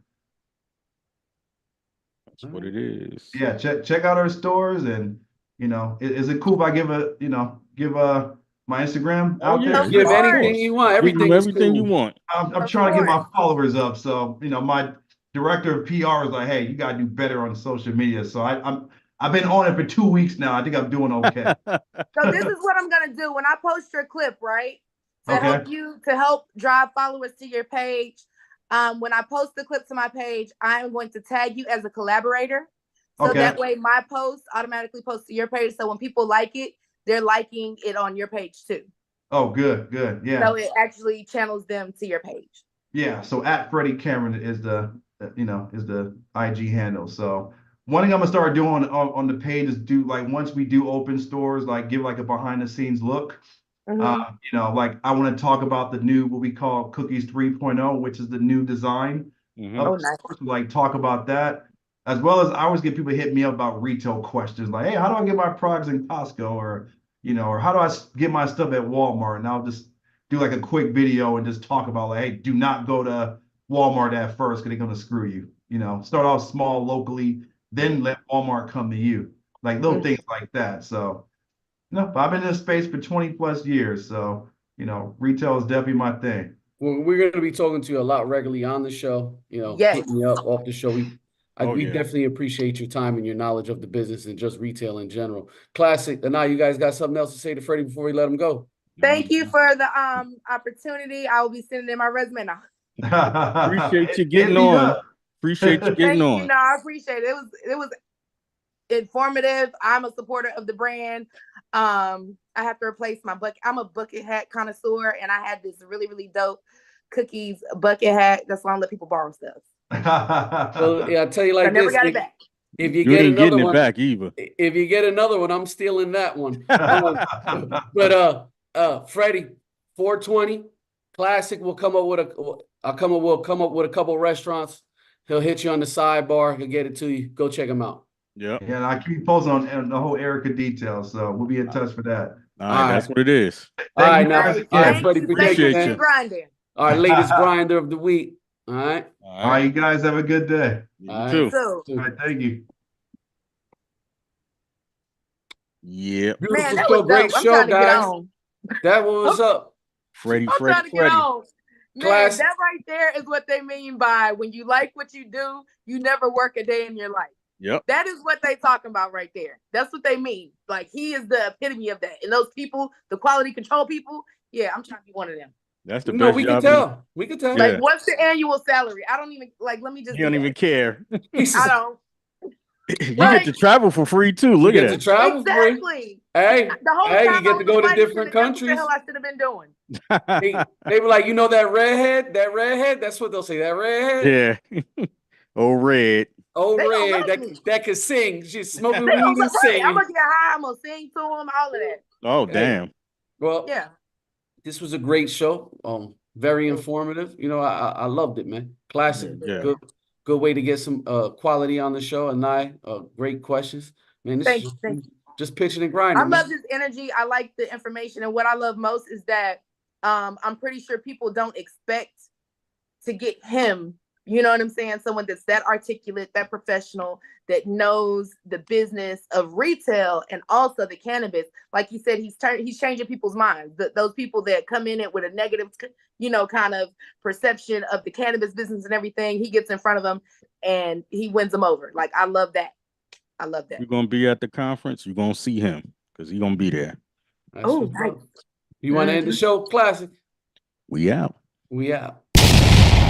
[SPEAKER 3] That's what it is.
[SPEAKER 6] Yeah, check out our stores, and you know, is it cool if I give my Instagram
[SPEAKER 3] Oh,
[SPEAKER 6] out
[SPEAKER 3] yeah.
[SPEAKER 6] there?
[SPEAKER 5] Of
[SPEAKER 4] Give
[SPEAKER 5] course.
[SPEAKER 4] anything you want.
[SPEAKER 3] Give
[SPEAKER 4] Everything
[SPEAKER 3] you
[SPEAKER 4] is
[SPEAKER 3] everything you
[SPEAKER 4] cool.
[SPEAKER 3] want.
[SPEAKER 6] I'm
[SPEAKER 5] Of
[SPEAKER 6] trying to get my
[SPEAKER 5] course.
[SPEAKER 6] followers up, so you know, my director of PR is like, hey, you gotta do better on social media. So I've been on it for 2 weeks now. I think I'm doing okay.
[SPEAKER 5] So this is what I'm gonna do when I post your clip, right? To
[SPEAKER 6] Okay.
[SPEAKER 5] help drive followers to your page. When I post the clip to my page, I am going to tag you as a collaborator. So
[SPEAKER 6] Okay.
[SPEAKER 5] that way my post automatically posts to your page. So when people like it, they're liking it on your page too.
[SPEAKER 6] Oh, good, yeah.
[SPEAKER 5] So it actually channels them to your page.
[SPEAKER 6] Yeah, so at Freddy Cameron is the IG handle. So one thing I'm gonna start doing on the page is do like once we do open stores, like give like a behind the scenes look.
[SPEAKER 5] Mhm.
[SPEAKER 6] You know, like I want to talk about the new what we call Cookies 3.0, which is the new design
[SPEAKER 3] Mhm.
[SPEAKER 6] of
[SPEAKER 5] Oh,
[SPEAKER 6] the
[SPEAKER 5] nice.
[SPEAKER 6] stores. Like talk about that, as well as I always get people hit me up about retail questions, like, hey, how do I get my products in Costco, or you know, or how do I get my stuff at Walmart? And I'll just do like a quick video and just talk about like, hey, do not go to Walmart at first because they're gonna screw you. You know, start off small locally, then let Walmart come to you. Like little
[SPEAKER 5] Mhm.
[SPEAKER 6] things like that. So, no, but I've been in this space for 20 plus years. So, you know, retail is definitely my thing.
[SPEAKER 4] Well, we're going to be talking to you a lot regularly on the show. You know,
[SPEAKER 5] Yes.
[SPEAKER 4] hit me up off the show. We
[SPEAKER 3] Yeah.
[SPEAKER 4] definitely appreciate your time and your knowledge of the business and just retail in general. Classic. And now you guys got something else to say to Freddie before we let him go.
[SPEAKER 5] Thank you for the opportunity. I will be sending in my resume now.
[SPEAKER 3] Appreciate you
[SPEAKER 6] Hit
[SPEAKER 3] getting
[SPEAKER 6] me
[SPEAKER 3] on.
[SPEAKER 6] up.
[SPEAKER 3] Appreciate you getting
[SPEAKER 5] Thank
[SPEAKER 3] on.
[SPEAKER 5] you. No, I appreciate it. It was informative. I'm a supporter of the brand. I have to replace my bucket. I'm a bucket hat connoisseur, and I had this really, really dope cookies bucket hat. That's why I let people borrow stuff.
[SPEAKER 4] Well, yeah, I'll tell you like
[SPEAKER 5] I never
[SPEAKER 4] this.
[SPEAKER 5] got it back.
[SPEAKER 4] If you
[SPEAKER 3] You
[SPEAKER 4] get
[SPEAKER 3] ain't
[SPEAKER 4] another
[SPEAKER 3] getting it
[SPEAKER 4] one,
[SPEAKER 3] back either.
[SPEAKER 4] if you get another one, I'm stealing that one. But Freddie, 420 Classic will come up with we'll come up with a couple restaurants. He'll hit you on the sidebar. He'll get it to you. Go check him out.
[SPEAKER 3] Yep.
[SPEAKER 6] Yeah, and I keep posting on the whole Erica details, so we'll be in touch for that.
[SPEAKER 3] All right, that's what it is.
[SPEAKER 4] All right,
[SPEAKER 6] you
[SPEAKER 4] now.
[SPEAKER 6] guys
[SPEAKER 5] Hey,
[SPEAKER 4] All right,
[SPEAKER 6] again.
[SPEAKER 4] Freddie,
[SPEAKER 3] Appreciate you.
[SPEAKER 5] Grinding.
[SPEAKER 4] All right, latest grinder of the week. All right.
[SPEAKER 6] All right, you guys have a good day.
[SPEAKER 3] You
[SPEAKER 4] All right.
[SPEAKER 3] too.
[SPEAKER 5] So,
[SPEAKER 6] All right, thank you.
[SPEAKER 3] Yeah.
[SPEAKER 4] Beautiful
[SPEAKER 5] man, that
[SPEAKER 4] show,
[SPEAKER 5] was
[SPEAKER 4] great
[SPEAKER 5] dope. I'm
[SPEAKER 4] show,
[SPEAKER 5] trying to get
[SPEAKER 4] guys.
[SPEAKER 5] on.
[SPEAKER 4] That one was up.
[SPEAKER 3] Freddie.
[SPEAKER 5] I'm trying to get on. Man,
[SPEAKER 4] Class-
[SPEAKER 5] that right there is what they mean by when you like what you do, you never work a day in your life.
[SPEAKER 3] Yep.
[SPEAKER 5] That is what they talking about right there. That's what they mean. Like he is the epitome of that. And those people, the quality control people, yeah, I'm trying to be one of them.
[SPEAKER 3] That's the
[SPEAKER 4] No,
[SPEAKER 3] best
[SPEAKER 4] we can
[SPEAKER 3] job.
[SPEAKER 4] tell. We can tell.
[SPEAKER 3] Yeah.
[SPEAKER 5] Like, what's the annual salary? I don't even let me just.
[SPEAKER 3] You don't even care.
[SPEAKER 5] I don't.
[SPEAKER 3] You
[SPEAKER 5] Like-
[SPEAKER 3] get to travel for free too. Look
[SPEAKER 4] You
[SPEAKER 3] at
[SPEAKER 4] get to
[SPEAKER 3] that.
[SPEAKER 4] travel free.
[SPEAKER 5] Exactly.
[SPEAKER 4] Hey,
[SPEAKER 5] The whole
[SPEAKER 4] hey,
[SPEAKER 5] time
[SPEAKER 4] you get
[SPEAKER 5] I
[SPEAKER 4] to
[SPEAKER 5] was
[SPEAKER 4] go to
[SPEAKER 5] like,
[SPEAKER 4] different
[SPEAKER 5] that's what
[SPEAKER 4] countries.
[SPEAKER 5] the hell I should have been doing.
[SPEAKER 4] They were like, you know that redhead? That's what they'll say. That redhead?
[SPEAKER 3] Yeah. Oh, red.
[SPEAKER 4] Oh,
[SPEAKER 5] They gonna
[SPEAKER 4] red.
[SPEAKER 5] love me.
[SPEAKER 4] That could sing. She's smoking
[SPEAKER 5] They
[SPEAKER 4] weed
[SPEAKER 5] gonna
[SPEAKER 4] and
[SPEAKER 5] look right.
[SPEAKER 4] singing.
[SPEAKER 5] I'm gonna get high. I'm gonna sing to them. All of that.
[SPEAKER 3] Oh,
[SPEAKER 4] Hey.
[SPEAKER 3] damn.
[SPEAKER 4] Well,
[SPEAKER 5] Yeah.
[SPEAKER 4] this was a great show. Very informative. You know, I loved it, man. Classic.
[SPEAKER 3] Yeah.
[SPEAKER 4] Good way to get some quality on the show. And great questions. Man, this
[SPEAKER 5] Thank
[SPEAKER 4] is
[SPEAKER 5] you.
[SPEAKER 4] just pitching and grinding.
[SPEAKER 5] I
[SPEAKER 4] man.
[SPEAKER 5] love his energy. I like the information. And what I love most is that I'm pretty sure people don't expect to get him. You know what I'm saying? Someone that's that articulate, that professional, that knows the business of retail and also the cannabis. Like you said, he's changing people's minds. Those people that come in it with a negative, kind of perception of the cannabis business and everything, he gets in front of them and he wins them over. Like, I love that. I love that.
[SPEAKER 3] You're gonna be at the conference. You're gonna see him because he's gonna be there.
[SPEAKER 5] Oh, nice.
[SPEAKER 4] You want to end the show, Classic?
[SPEAKER 3] We out.
[SPEAKER 4] We out.